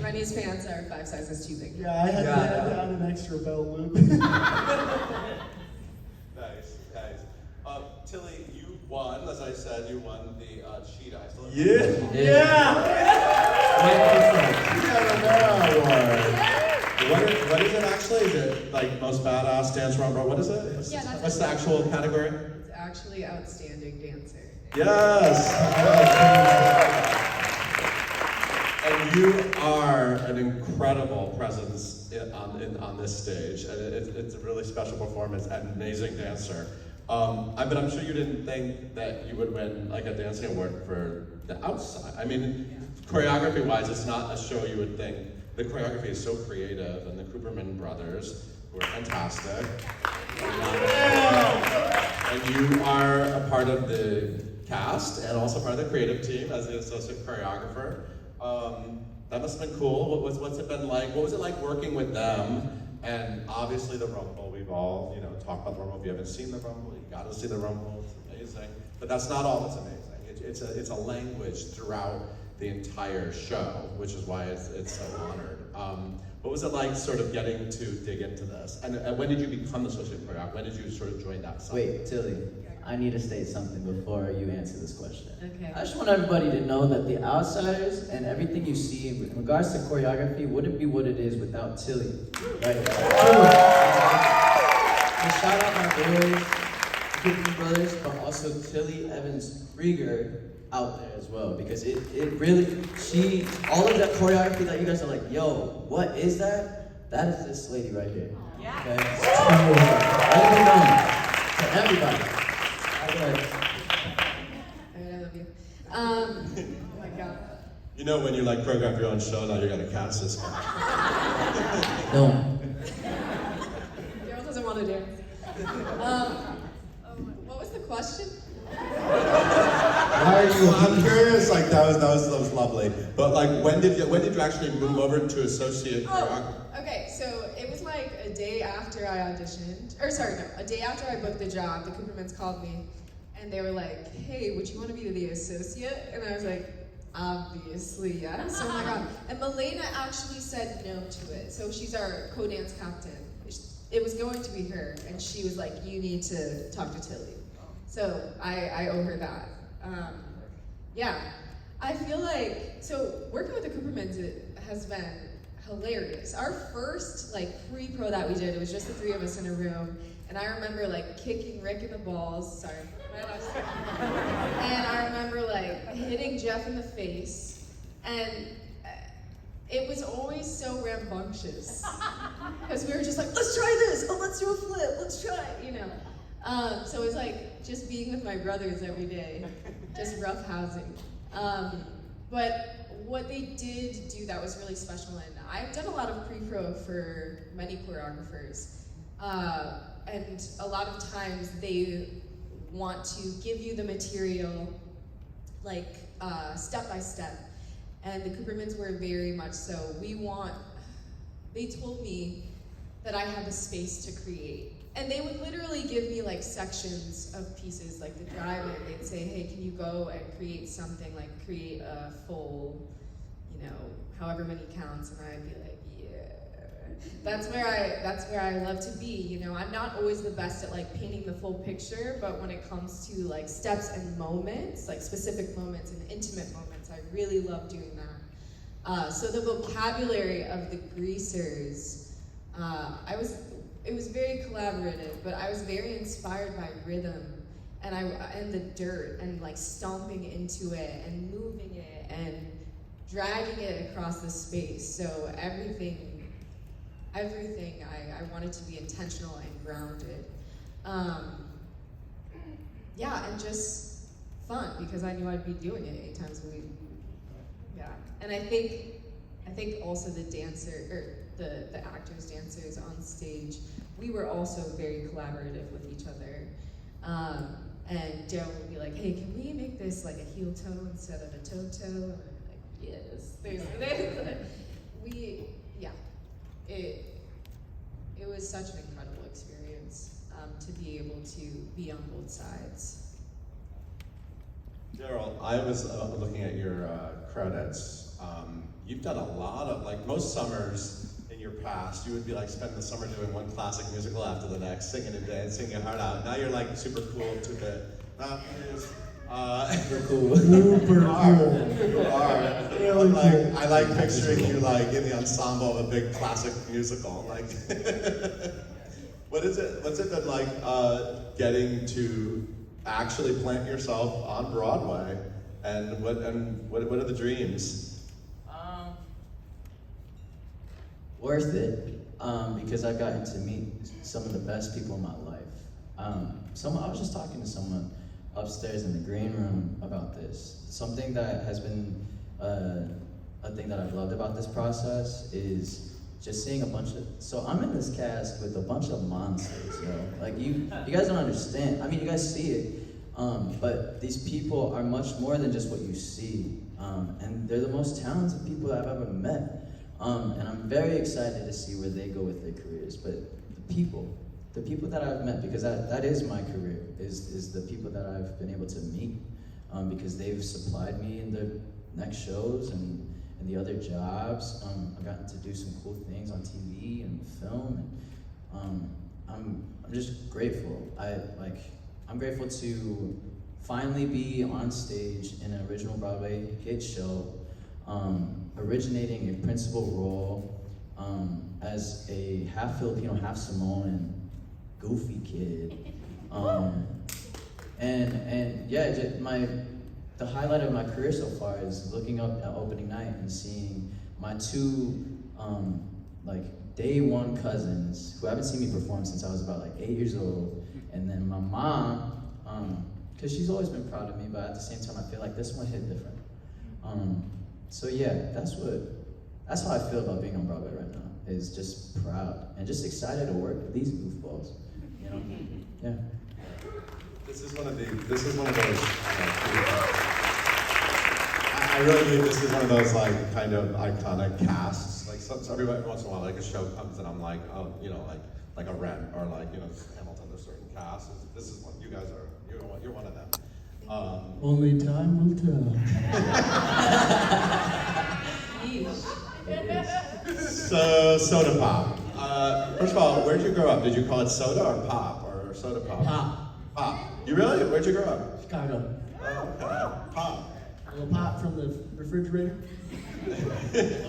Rennie's pants are 5 sizes too big. Yeah, I had to add an extra belt loop. Nice. Tilly, you won, as I said, you won the cheetah. I still have Yeah. Yeah, What is it actually? Is it like most badass dancer on Broadway? What is it? Yeah, that's What's the actual category? It's actually outstanding dancer. Yes. And you are an incredible presence on this stage. And it's a really special performance and amazing dancer. But I'm sure you didn't think that you would win like a dancing award for the outside. I mean, choreography-wise, it's not a show you would think. The choreography is so creative, and the Cooperman brothers, who are fantastic. And you are a part of the cast and also part of the creative team as the associate choreographer. That must have been cool. What's it been like? What was it like working with them? And obviously the Rumble, we've all, talked about the Rumble. If you haven't seen the Rumble, you gotta see the Rumble, it's amazing. But that's not all that's amazing. It's a language throughout the entire show, which is why it's so honored. What was it like sort of getting to dig into this? And when did you become the associate choreographer? When did you sort of join that side? Wait, Tilly, I need to state something before you answer this question. Okay. I just want everybody to know that the outsiders and everything you see in regards to choreography wouldn't be what it is without Tilly. Right? And shout out my boys, the Gibson brothers, but also Tilly Evans Rieger out there as well, because it really, all of that choreography that you guys are like, yo, what is that? That is this lady right here. Yeah. Okay? Let it be known to everybody. I love you. Oh my god. You know when you like choreograph your own show, now you're gonna cast this guy. No. Daryl doesn't want to dance. What was the question? Why are you? I'm curious. Like that was lovely. But like, when did you actually move over to associate choreographer? Okay, so it was like a day after I auditioned, a day after I booked the job. The Coopermans called me, and they were like, "Hey, would you want to be the associate?" And I was like, "Obviously, yes." Oh my god! And Milena actually said no to it. So she's our co-dance captain. It was going to be her, and she was like, "You need to talk to Tilly." So I owe her that. Yeah, I feel like, working with the Coopermans has been hilarious. Our first pre-pro that we did, it was just the three of us in a room, and I remember kicking Rick in the balls, sorry, and I remember hitting Jeff in the face, and it was always so rambunctious, because we were just like, let's try this, oh let's do a flip, let's try it, so it was just being with my brothers every day, just roughhousing. But what they did do that was really special, and I've done a lot of pre-pro for many choreographers, and a lot of times they want to give you the material step by step, and the Coopermans were very much so. They told me that I had the space to create. And they would literally give me sections of pieces, like the drive-in. They'd say, hey, can you go and create something, create a full, however many counts, and I'd be like, yeah. That's where I love to be, I'm not always the best at painting the full picture, but when it comes to steps and moments, specific moments and intimate moments, I really love doing that. So the vocabulary of the greasers, it was very collaborative, but I was very inspired by rhythm and the dirt and stomping into it and moving it and dragging it across the space. So everything I wanted to be intentional and grounded. And just fun, because I knew I'd be doing it 8 times a week. Yeah, and I think also the actors, dancers on stage, we were also very collaborative with each other. And Daryl would be like, hey, can we make this a heel toe instead of a toe toe? And I'm like, yes. It was such an incredible experience to be able to be on both sides. Daryl, I was looking at your credits. You've done a lot of, most summers in your past, you would be spending the summer doing one classic musical after the next, singing and dancing your heart out. Now you're super cool to the, super cool. Super cool. You are. really cool. I like picturing you like in the ensemble of a big classic musical. Like, what's it been like getting to actually plant yourself on Broadway? And what are the dreams? Worth it, because I've gotten to meet some of the best people in my life. I was just talking to someone upstairs in the green room about this. Something that has been a thing that I've loved about this process is just seeing so I'm in this cast with a bunch of monsters, Like you guys don't understand. I mean, you guys see it, but these people are much more than just what you see. And they're the most talented people I've ever met. And I'm very excited to see where they go with their careers. But the people that I've met, because that is my career, is the people that I've been able to meet, because they've supplied me in the next shows and the other jobs. I've gotten to do some cool things on TV and film, and I'm just grateful. I'm grateful to finally be on stage in an original Broadway hit show, originating a principal role as a half Filipino, half Samoan, goofy kid, and yeah, the highlight of my career so far is looking up at opening night and seeing my two day one cousins who haven't seen me perform since I was about 8 years old, and then my mom, because she's always been proud of me, but at the same time I feel like this one hit different. So yeah, that's how I feel about being on Broadway right now. Is just proud and just excited to work with these goofballs. Yeah. This is one of those. I really believe this is one of those kind of iconic casts. Every once in a while, a show comes and I'm like, oh, like a Rent or Hamilton. There's certain casts. This is one. You guys are. You're one of them. Only time will tell. So, soda pop. First of all, where'd you grow up? Did you call it soda or pop or soda pop? Pop. You really? Where'd you grow up? Chicago. Oh, okay. Pop. A little pop from the refrigerator.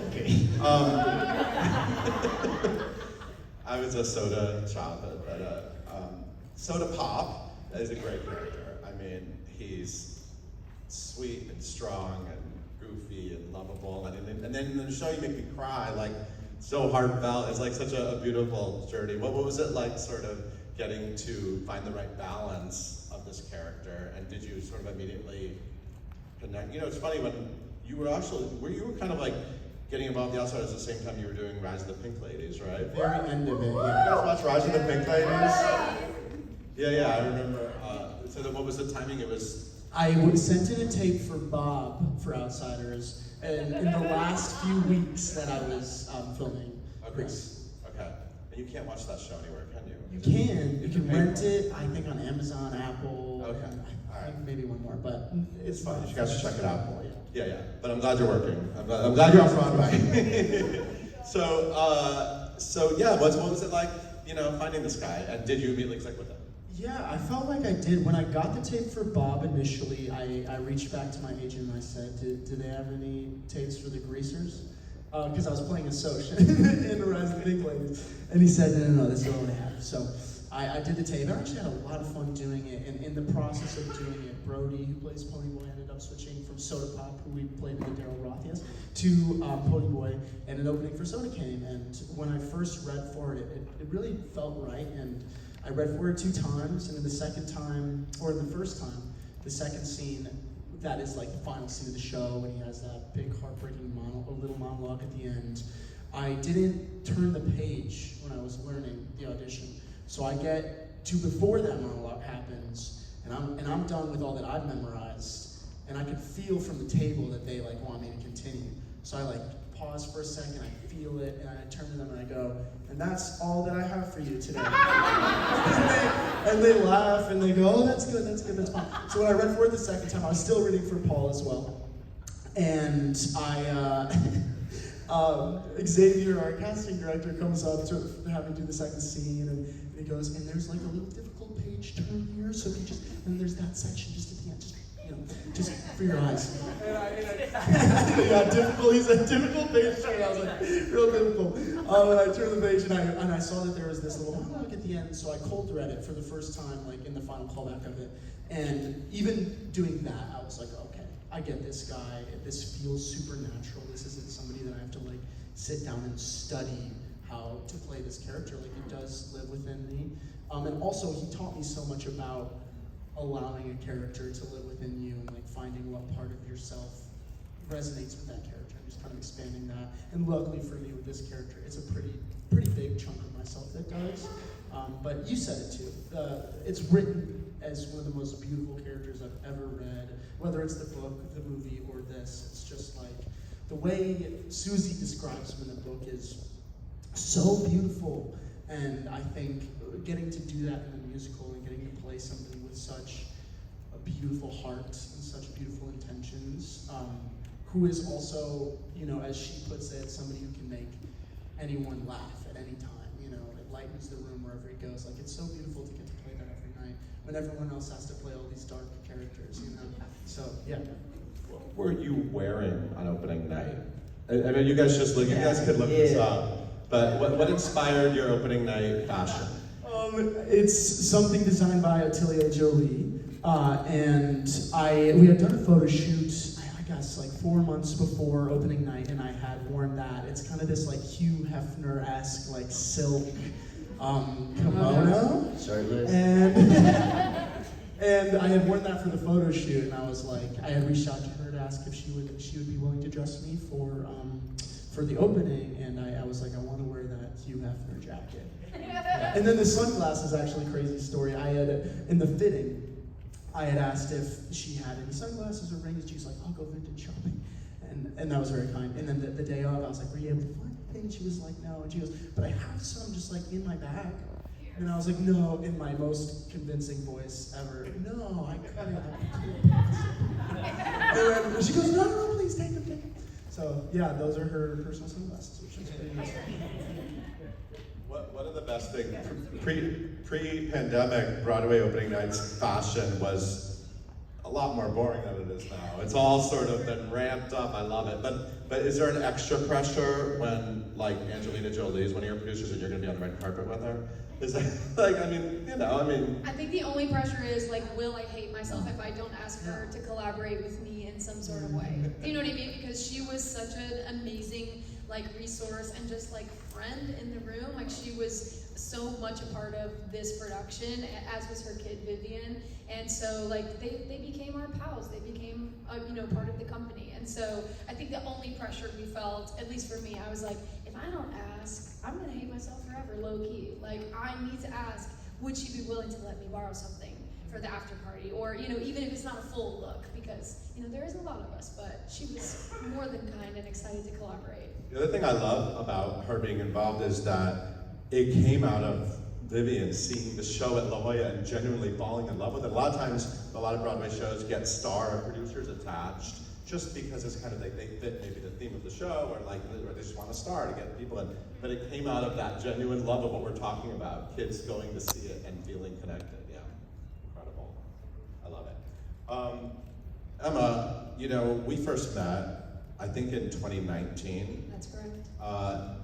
Okay. I was a soda childhood, but soda pop is a great character. I mean, he's sweet and strong and goofy and lovable, and then in the show you make me cry, so heartfelt. It's such a beautiful journey. What was it like, sort of getting to find the right balance of this character, and did you sort of immediately connect? It's funny, when you were kind of getting involved with The Outsiders at the same time you were doing Rise of the Pink Ladies, right? Very end of it, You yeah. guys watch Rise of the Pink Ladies? Yeah, I remember. So what was the timing? It was. I sent in a tape for Bob for Outsiders, and in the last few weeks that I was filming. Okay. Yes. Okay. And you can't watch that show anywhere, can you? You can. You can pay rent for it. it, I think, on Amazon, Apple, Okay. and I All right. think maybe one more, but It's fine. You guys should check it out. Apple, yeah. Yeah. But I'm glad you're working. I'm glad you're on Broadway. So yeah, what was it like, finding this guy? And did you immediately click with him? Yeah, I felt like I did. When I got the tape for Bob initially, I reached back to my agent and I said, do they have any tapes for the Greasers? Because I was playing a Soch in the Rise of the Pink Ladies. And he said, no, this is all they have. So I did the tape. I actually had a lot of fun doing it. And in the process of doing it, Brody, who plays Ponyboy, ended up switching from Soda Pop, who we played with Daryl Roth, yes, to Ponyboy, and an opening for Soda came. And when I first read for it, it really felt right. And I read for it 2 times, and in the second time, or in the first time, the second scene, that is the final scene of the show, and he has that big heartbreaking little monologue at the end. I didn't turn the page when I was learning the audition, so I get to before that monologue happens, and I'm done with all that I've memorized, and I could feel from the table that they want me to continue. So I pause for a second, I feel it, and I turn to them and I go, and that's all that I have for you today. and they laugh and they go, oh, that's good, that's fine. So when I read for it the second time, I was still reading for Paul as well. And Xavier, our casting director, comes up to have me do the second scene, and he goes, and there's a little difficult page turn here, so if you and there's that section just at the end, just for your eyes. Yeah, difficult. He's a typical page turn. I was like, real difficult. And I turned the page and I saw that there was this little monologue at the end. So I cold read it for the first time, like in the final callback of it. And even doing that, I was like, okay, I get this guy. This feels supernatural. This isn't somebody that I have to like sit down and study how to play this character. Like it does live within me. And also, he taught me so much about allowing a character to live within you and like finding what part of yourself resonates with that character and just kind of expanding that. And luckily for me with this character, it's a pretty big chunk of myself that does. But you said it too. It's written as one of the most beautiful characters I've ever read, whether it's the book, the movie, or this. It's just like the way Susie describes him in the book is so beautiful. And I think getting to do that in the musical and getting to play somebody with such a beautiful heart and such beautiful intentions, who is also, you know, as she puts it, somebody who can make anyone laugh at any time. You know, it lightens the room wherever he goes. Like, it's so beautiful to get to play that every night when everyone else has to play all these dark characters, you know? So, yeah. What were you wearing on opening night? I mean, you guys just look. You guys could look this up. But what inspired your opening night fashion? It's something designed by Atelier Jolie, and we had done a photo shoot, I guess, like 4 months before opening night, and I had worn that. It's kind of this like Hugh Hefner-esque like silk kimono, Shirtless. And I had worn that for the photo shoot, and I was like, I had reached out to her to ask if she would be willing to dress me for the opening, and I was like, I want to wear that Hugh Hefner jacket. And then the sunglasses, actually, crazy story. In the fitting, I had asked if she had any sunglasses or rings. She was like, I'll go vintage shopping. And that was very kind. And then the day of, I was like, were you able to find anything? She was like, no. And she goes, but I have some just like in my bag. And I was like, no, in my most convincing voice ever. No, I couldn't. And she goes, no, please take them. So yeah, those are her personal sunglasses, which is pretty nice. One of the best things, pre-pandemic Broadway opening night's fashion was a lot more boring than it is now. It's all sort of been ramped up. I love it. But is there an extra pressure when, like, Angelina Jolie is one of your producers and you're going to be on the red carpet with her? Is that, like, I think the only pressure is, like, will I hate myself if I don't ask her to collaborate with me in some sort of way? Do you know what I mean? Because she was such an amazing, like, resource and just, like, friend in the room. Like, she was so much a part of this production, as was her kid Vivian. And so, like, they became our pals. They became, part of the company. And so I think the only pressure we felt, at least for me, I was like, if I don't ask, I'm gonna hate myself forever, low key. Like, I need to ask, would she be willing to let me borrow something for the after party? Or, even if it's not a full look, because, there is a lot of us, but she was more than kind and excited to collaborate. The other thing I love about her being involved is that it came out of Vivian seeing the show at La Jolla and genuinely falling in love with it. A lot of times, a lot of Broadway shows get star producers attached just because it's kind of like they fit maybe the theme of the show, or they just want a star to get people in. But it came out of that genuine love of what we're talking about, kids going to see it and feeling connected. Yeah, incredible. I love it. Emma, we first met, I think, in 2019. That's correct.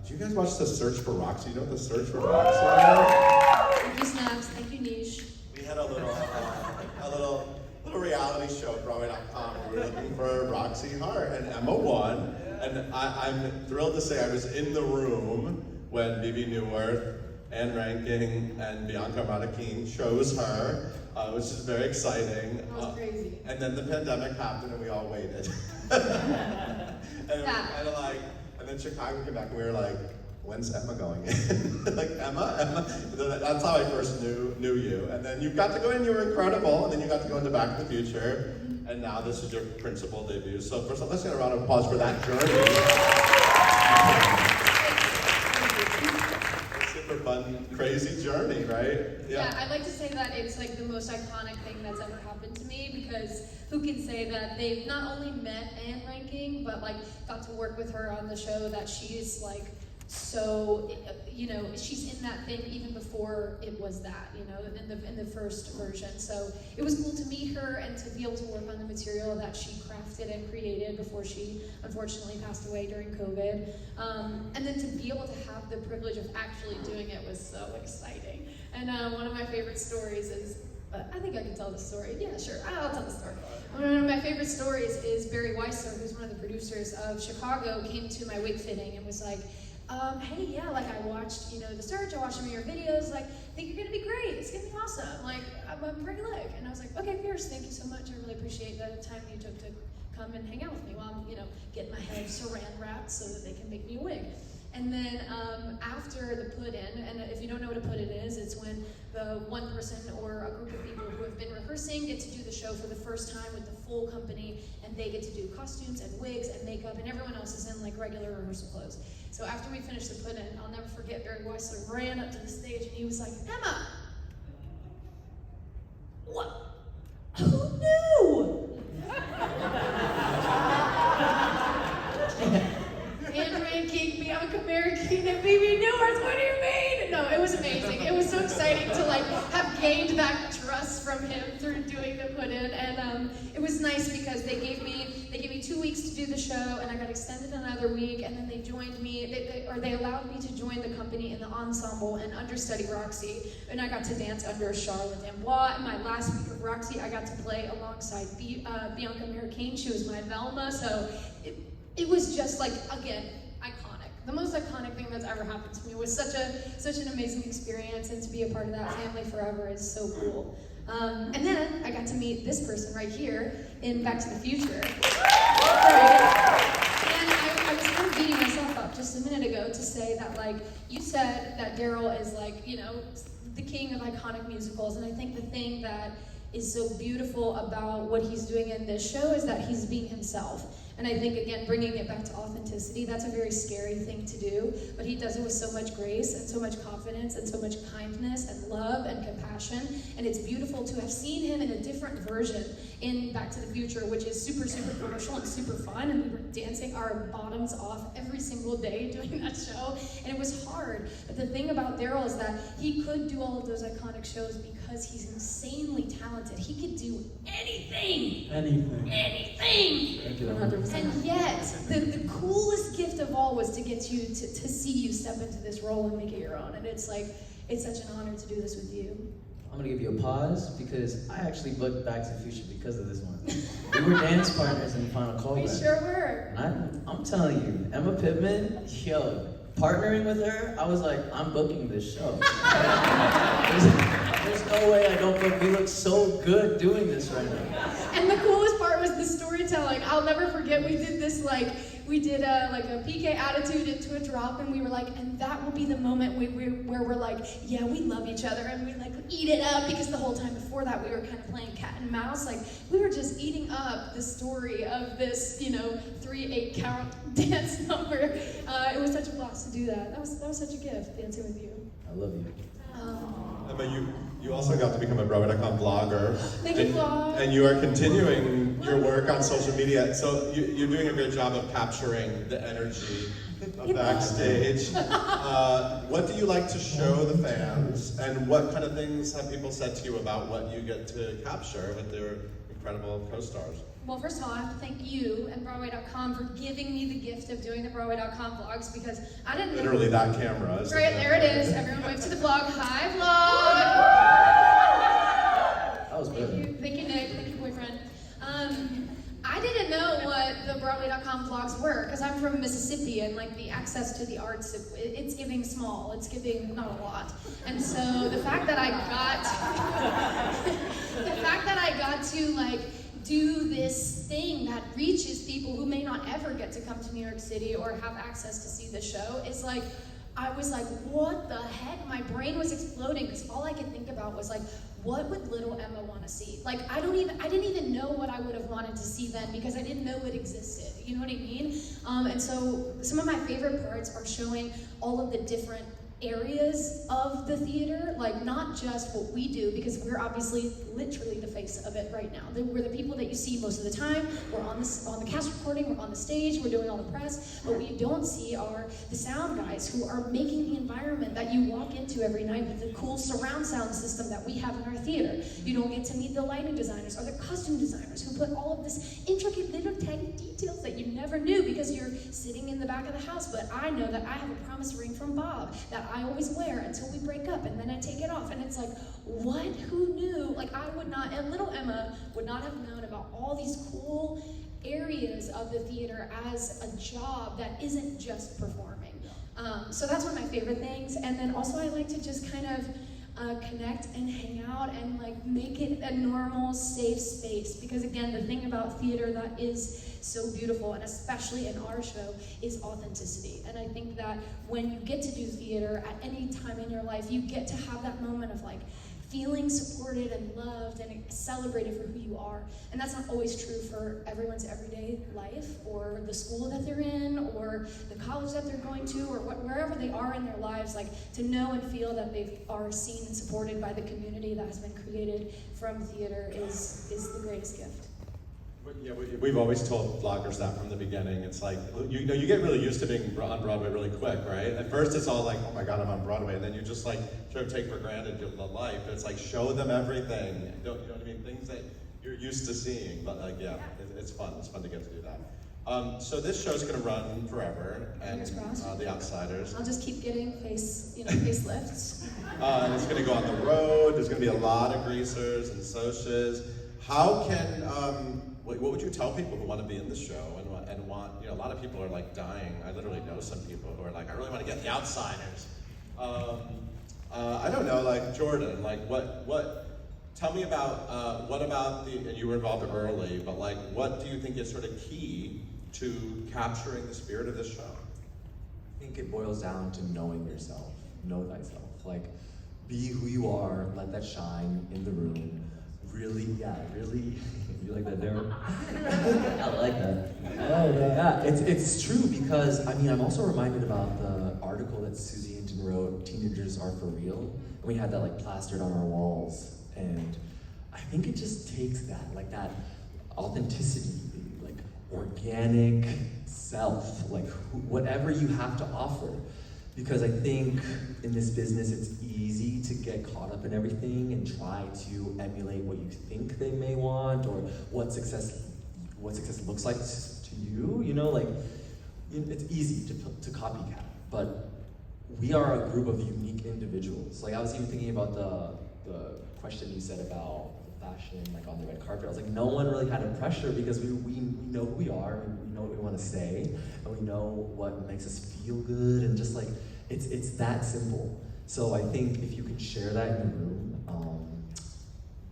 Do you guys watch The Search for Roxy? You know what The Search for Roxy is? Thank you, Snaps. Thank you, Niche. We had a little reality show at BroadwayCon. We were looking for Roxy Hart, and Emma won. And I'm thrilled to say I was in the room when Bibi Newirth, Anne Ranking, and Bianca Marroquin chose her, which is very exciting. That was crazy. And then the pandemic happened, and we all waited. And then Chicago came back, and we were like, when's Emma going in? Like, Emma? That's how I first knew you. And then you got to go in, you were incredible, and then you got to go into Back to the Future, and now this is your principal debut. So first of all, let's get a round of applause for that journey. Super fun, crazy journey, right? Yeah, I'd like to say that it's like the most iconic thing that's ever happened to me, because who can say that they've not only met Anne Ranking, but like got to work with her on the show that she is like so, you know, she's in that thing even before it was that, you know, in the first version. So it was cool to meet her and to be able to work on the material that she crafted and created before she unfortunately passed away during COVID. And then to be able to have the privilege of actually doing it was so exciting. And one of my favorite stories is, I think I can tell the story. Yeah, sure, I'll tell the story. One of my favorite stories is Barry Weissler, who's one of the producers of Chicago, came to my wig fitting and was like, hey, yeah, like I watched, you know, The Search, I watched some of your videos, like, I think you're gonna be great, it's gonna be awesome, like, I'm pretty leg. And I was like, okay, Pierce, thank you so much, I really appreciate the time you took to come and hang out with me while I'm, you know, getting my head saran wrapped so that they can make me a wig. And then after the put-in, and if you don't know what a put-in is, it's when the one person or a group of people who have been rehearsing get to do the show for the first time with the full company, and they get to do costumes and wigs and makeup, and everyone else is in like regular rehearsal clothes. So after we finished the put-in, I'll never forget, Barry Weissler ran up to the stage and he was like, Emma! What? Who knew? Andrea King, Bianca Marroquin, and Phoebe Newirth, what do you mean? No, it was amazing. It was so exciting to like have gained that trust from him through doing the put-in, and it was nice because they gave me 2 weeks to do the show, and I got extended another week, and then they joined me, they allowed me to join the company in the ensemble and understudy Roxy, and I got to dance under Charlotte Amboise. In my last week of Roxy, I got to play alongside Bianca Marroquin. She was my Velma, so it was just like, again, iconic. The most iconic thing that's ever happened to me was such an amazing experience, and to be a part of that family forever is so cool. And then I got to meet this person right here in Back to the Future. Right? And I was kind of beating myself up just a minute ago to say that, like, you said that Daryl is like, you know, the king of iconic musicals, and I think the thing that is so beautiful about what he's doing in this show is that he's being himself. And I think, again, bringing it back to authenticity, that's a very scary thing to do, but he does it with so much grace and so much confidence and so much kindness and love and compassion. And it's beautiful to have seen him in a different version in Back to the Future, which is super, super commercial and super fun. And we were dancing our bottoms off every single day doing that show. And it was hard. But the thing about Daryl is that he could do all of those iconic shows because he's insanely talented. He could do anything. Anything. Thank you. 100%. And yet, the coolest gift of all was to get you to see you step into this role and make it your own. And it's like, it's such an honor to do this with you. I'm gonna give you a pause because I actually booked Back to the Future because of this one. We were dance partners in the final callback. We sure were. And I'm telling you, Emma Pittman, yo, partnering with her, I was like, I'm booking this show. There's no way I don't book. We look so good doing this right now. And the coolest part was the storytelling. I'll never forget, we did this we did a PK attitude into a drop, and we were like, and that will be the moment where we're like, yeah, we love each other, and we like eat it up, because the whole time before that we were kind of playing cat and mouse, like we were just eating up the story of this, 3/8 count dance number. It was such a blast to do that. That was such a gift, dancing with you. I love you. Emma, you also got to become a BroadwayCon vlogger. Thank you, vlog. And you are continuing your work on social media. So you're doing a good job of capturing the energy of backstage. What do you like to show the fans? And what kind of things have people said to you about what you get to capture with their incredible co-stars? Well, first of all, I have to thank you and Broadway.com for giving me the gift of doing the Broadway.com vlogs, because I didn't know. Literally that camera. Right, there it is. Everyone wave to the vlog. Hi, vlog! That was good. Thank you, Nick. Thank you, boyfriend. I didn't know what the Broadway.com vlogs were, because I'm from Mississippi, and like the access to the arts, it's giving small. It's giving not a lot. And so the fact that I got to like do this thing that reaches people who may not ever get to come to New York City or have access to see the show is like, I was like, what the heck? My brain was exploding, because all I could think about was like, what would little Emma want to see? Like, I didn't even know what I would have wanted to see then, because I didn't know it existed. You know what I mean? And so some of my favorite parts are showing all of the different areas of the theater, like not just what we do, because we're obviously literally the face of it right now. We're the people that you see most of the time. We're on the cast recording, we're on the stage, we're doing all the press. But what you don't see are the sound guys who are making the environment that you walk into every night with the cool surround sound system that we have in our theater. You don't get to meet the lighting designers or the costume designers who put all of this intricate little tiny details that you never knew because you're sitting in the back of the house. But I know that I have a promise ring from Bob that I always wear until we break up, and then I take it off. And it's like, what? Who knew? Like, I would not, and little Emma would not have known about all these cool areas of the theater as a job that isn't just performing. So that's one of my favorite things. And then also I like to just kind of connect and hang out and like make it a normal, safe space. Because again, the thing about theater that is so beautiful, and especially in our show, is authenticity. And I think that when you get to do theater at any time in your life, you get to have that moment of like feeling supported and loved and celebrated for who you are. And that's not always true for everyone's everyday life, or the school that they're in, or the college that they're going to, or wherever they are in their lives. Like, to know and feel that they are seen and supported by the community that has been created from theater is the greatest gift. Yeah, we've always told vloggers that from the beginning. It's like, you know, you get really used to being on Broadway really quick, right? At first it's all like, oh my God, I'm on Broadway. And then you just like sort of take for granted the life. It's like, show them everything. You know what I mean? Things that you're used to seeing. But like, yeah, it's fun. It's fun to get to do that. So this show's gonna run forever. And Fingers crossed. The Outsiders. I'll just keep getting facelifts. And it's gonna go on the road. There's gonna be a lot of greasers and socias. How can, what would you tell people who want to be in the show and want, you know, a lot of people are like dying. I literally know some people who are like, I really want to get the Outsiders. I don't know, like Jordan, like tell me about, what about and you were involved early, but like, what do you think is sort of key to capturing the spirit of this show? I think it boils down to knowing yourself, know thyself. Like, be who you are, let that shine in the room. Really, you like that, Darren? I like that. Oh, yeah, it's true because, I mean, I'm also reminded about the article that Susie Hinton wrote, Teenagers Are For Real, and we had that like plastered on our walls, and I think it just takes that, like that authenticity, like organic self, like whatever you have to offer. Because I think in this business, it's easy to get caught up in everything and try to emulate what you think they may want, or what success looks like to you. You know, like it's easy to copycat. But we are a group of unique individuals. Like, I was even thinking about the question you said about fashion, like on the red carpet. I was like, no one really had a pressure because we know who we are, we know what we want to say, and we know what makes us feel good, and just like, it's that simple. So I think if you can share that in the room,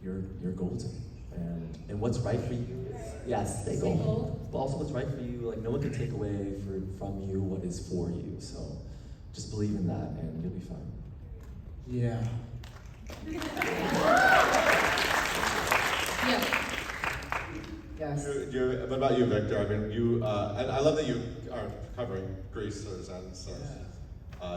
you're golden. And what's right for you, yes, stay golden. But also what's right for you, like no one can take away from you what is for you. So just believe in that and you'll be fine. Yeah. Yeah. Yes. What about you, Victor? I mean, and I love that you are covering greasers and so.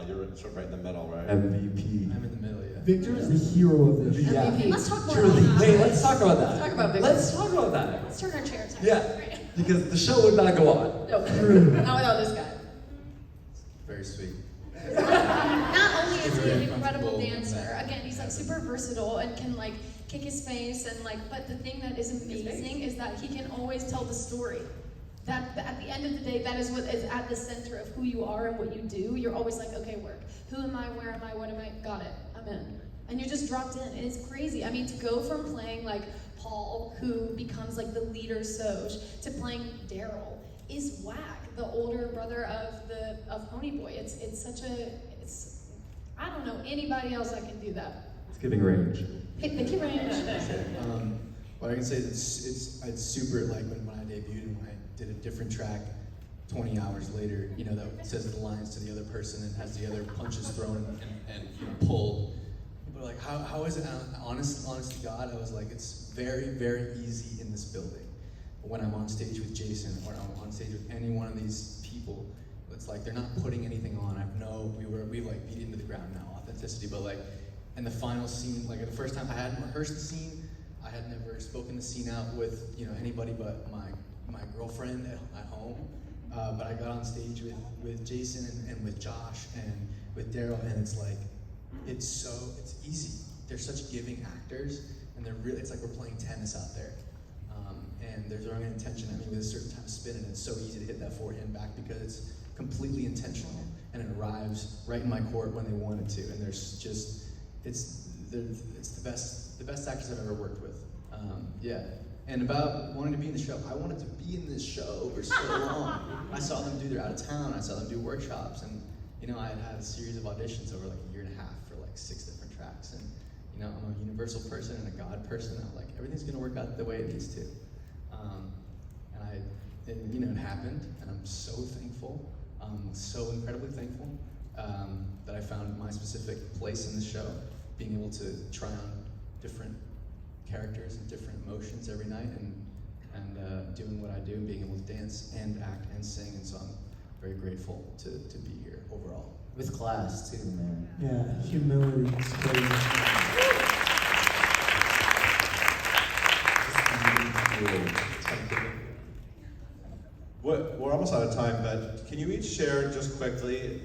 You're sort of right in the middle, right? MVP. I'm in the middle, yeah. Victor is the hero of this show. Yeah. MVP. Let's talk more Truly. about that. Wait, let's talk about that. Let's talk about Victor. Let's talk about that. Let's turn our chairs. Yeah, because the show would not go on. No, not without this guy. Very sweet. Not only is he Very an incredible comfortable dancer, with that. again, he's like super versatile and can like kick his face and like, but the thing that is amazing is that he can always tell the story. That at the end of the day, that is what is at the center of who you are and what you do. You're always like, okay, work. Who am I? Where am I? What am I? Got it. I'm in. And you're just dropped in. And it's crazy. I mean, to go from playing like Paul, who becomes like the leader Soj, to playing Daryl is whack, the older brother of Ponyboy. It's such a I don't know anybody else that can do that. It's giving range. Pick the range. What I can say is it's super, like when I debuted and when I did a different track 20 hours later, you know, that says the lines to the other person and has the other punches thrown and you know, pulled. People are like, how is it? Honest to God, I was like, it's very, very easy in this building. But when I'm on stage with Jason or I'm on stage with any one of these people, It's like they're not putting anything on. We've like beat into the ground now, authenticity. But like, in the final scene, like the first time I hadn't rehearsed the scene, I had never spoken the scene out with anybody but my girlfriend at home. But I got on stage with Jason and with Josh and with Daryl, and it's like, it's easy. They're such giving actors, and it's like we're playing tennis out there. And they're throwing an intention at me with a certain type of spin, and it's so easy to hit that forehand back because it's completely intentional, and it arrives right in my court when they want it to. And there's just, it's the best actors I've ever worked with. Yeah. And about wanting to be in the show, I wanted to be in this show for so long. I saw them do their out of town, I saw them do workshops, and I had a series of auditions over like a year and a half for like 6 different tracks. And I'm a universal person and a God person. I'm like, everything's gonna work out the way it needs to. And it happened, and I'm so thankful, so incredibly thankful that I found my specific place in the show, being able to try on different characters and different emotions every night, and doing what I do, and being able to dance and act and sing. And so I'm very grateful to be here overall. With class too, man. Yeah, humility is crazy. We're almost out of time, but can you each share just quickly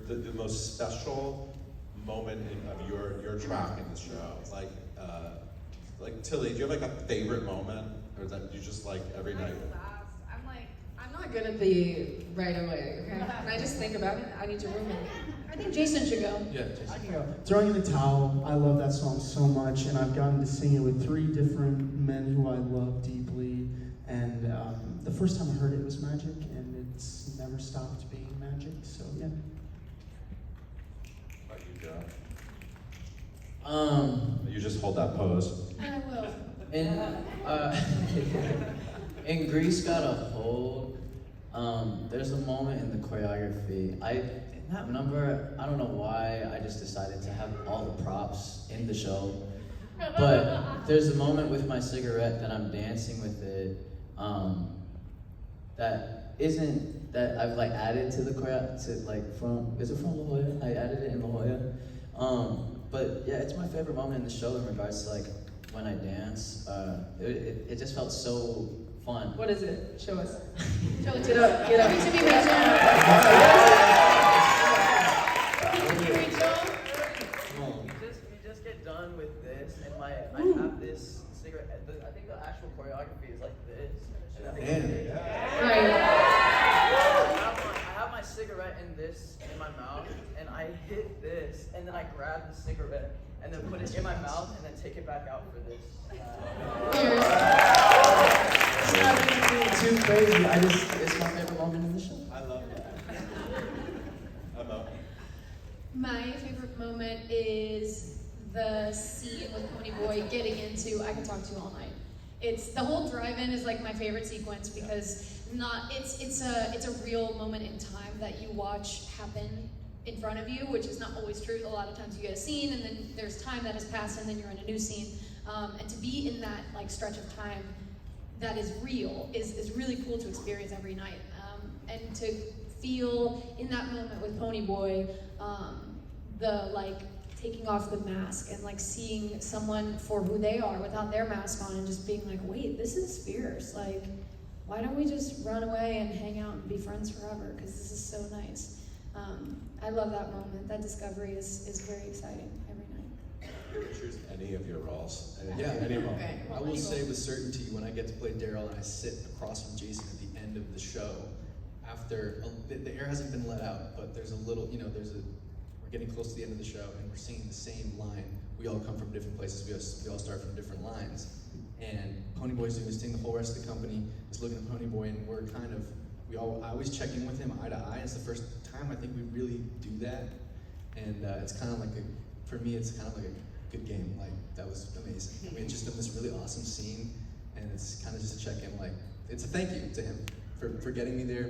the most special moment of your track in the show? Like Tilly, do you have like a favorite moment, or is that you just like every night? I'm not good at the right away, okay? When I just think about it, I need to room it. I think Jason should go. Yeah, Jason. I can go. Throwing in the Towel, I love that song so much, and I've gotten to sing it with 3 different men who I love deeply. And the first time I heard it was magic, and it's never stopped being magic, so yeah. How about you, Joe? You just hold that pose. I will. In Grease Got a Hold, there's a moment in the choreography. In that number, I don't know why, I just decided to have all the props in the show. But there's a moment with my cigarette that I'm dancing with it, that I've like added to the choreo, is it from La Jolla? I added it in La Jolla. But yeah, it's my favorite moment in the show in regards to like when I dance. It just felt so fun. What is it? Show us. Show it Get up, get up. Give it to me, Rachel. You just get done with this, and I have this cigarette. I think the actual choreography is like this. And I think Right. I have my cigarette in my mouth, and I hit this, and then I grab the cigarette, and then put it in my mouth, and then take it back out for this. It's not too crazy. It's my favorite moment in the show. I love that. Emma. My favorite moment is the scene with Ponyboy getting into I Can Talk to You All Night. It's the whole drive-in is like my favorite sequence because it's a real moment in time that you watch happen in front of you, which is not always true. A lot of times you get a scene and then there's time that has passed and then you're in a new scene. And to be in that like stretch of time that is real is really cool to experience every night. And to feel in that moment with Ponyboy, the like taking off the mask and like seeing someone for who they are without their mask on and just being like, wait, this is fierce. Like, why don't we just run away and hang out and be friends forever? Because this is so nice. I love that moment. That discovery is very exciting every night. You can choose any of your roles. Yeah, Any moment. Okay. I will say with certainty when I get to play Daryl and I sit across from Jason at the end of the show, after the air hasn't been let out, but there's a little, we're getting close to the end of the show and we're singing the same line. We all come from different places. We all start from different lines. And Ponyboy's doing his thing. The whole rest of the company is looking at Ponyboy, and we're kind of, I always check in with him eye to eye. It's the first time I think we really do that. And it's kind of like for me, it's kind of like a good game. Like, that was amazing. We had just done this really awesome scene, and it's kind of just a check-in. Like, it's a thank you to him for getting me there,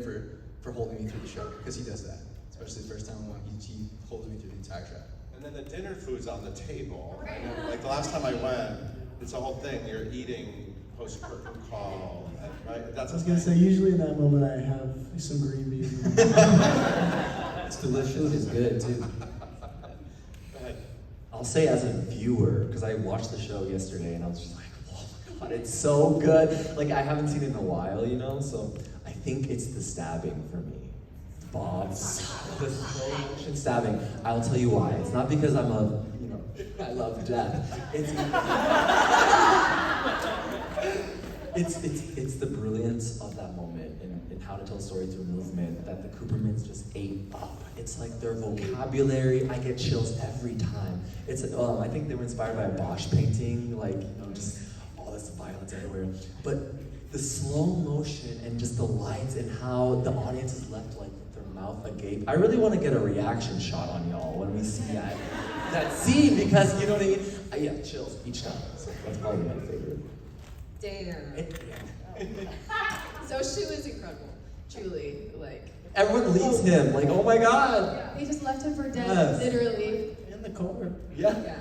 for holding me through the show, because he does that. Especially the first time when he holds me through the entire track. And then the dinner food's on the table. Like the last time I went, it's a whole thing. You're eating post-curtain call, right? That's I was gonna say, usually in that moment I have some green beans. It's delicious. Food is good too. Go ahead. I'll say as a viewer, because I watched the show yesterday and I was just like, oh my god, it's so good. Like I haven't seen it in a while, you know? So I think it's the stabbing for me. Bob's, the slow motion stabbing. I'll tell you why. It's not because I'm a, you know, I love death. It's the brilliance of that moment in how to tell a story through movement that the Coopermans just ate up. It's like their vocabulary, I get chills every time. It's I think they were inspired by a Bosch painting, like, you know, just all this violence everywhere. But the slow motion and just the lights and how the audience is left like with their mouth agape. I really want to get a reaction shot on y'all when we see that scene, because you know what I mean? Yeah, chills each time. So that's probably my favorite. Damn. So she was incredible. Truly, like. Everyone leaves him, like, oh my god! They just left him for dead, Yes. literally. In the car. Yeah. Yeah.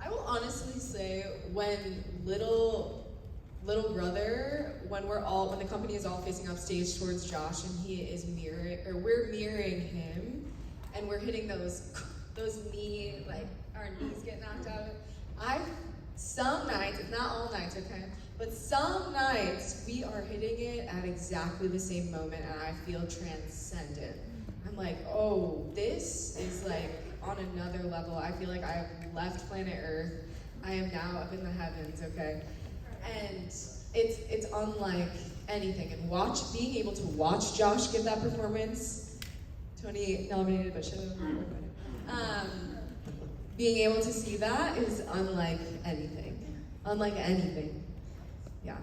I will honestly say when little brother, when the company is all facing up stage towards Josh and he is we're mirroring him and we're hitting those knee, like our knees get knocked out. Some nights, it's not all nights, okay? But some nights we are hitting it at exactly the same moment and I feel transcendent. I'm like, oh, this is like on another level. I feel like I have left planet Earth. I am now up in the heavens, okay? And it's unlike anything. And being able to watch Josh give that performance, Tony nominated but should have being able to see that is unlike anything. Unlike anything. Yeah.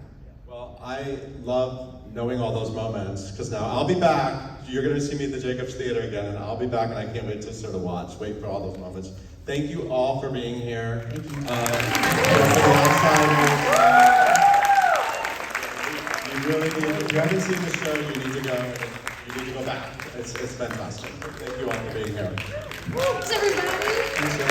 Well, I love knowing all those moments, because now I'll be back. You're going to see me at the Jacobs Theater again, and I'll be back, and I can't wait to sort of wait for all those moments. Thank you all for being here. Thank you. You really need, if you haven't seen the show, you need to go back. It's fantastic. Thank you all for being here. Thanks, everybody. Thanks, Jen.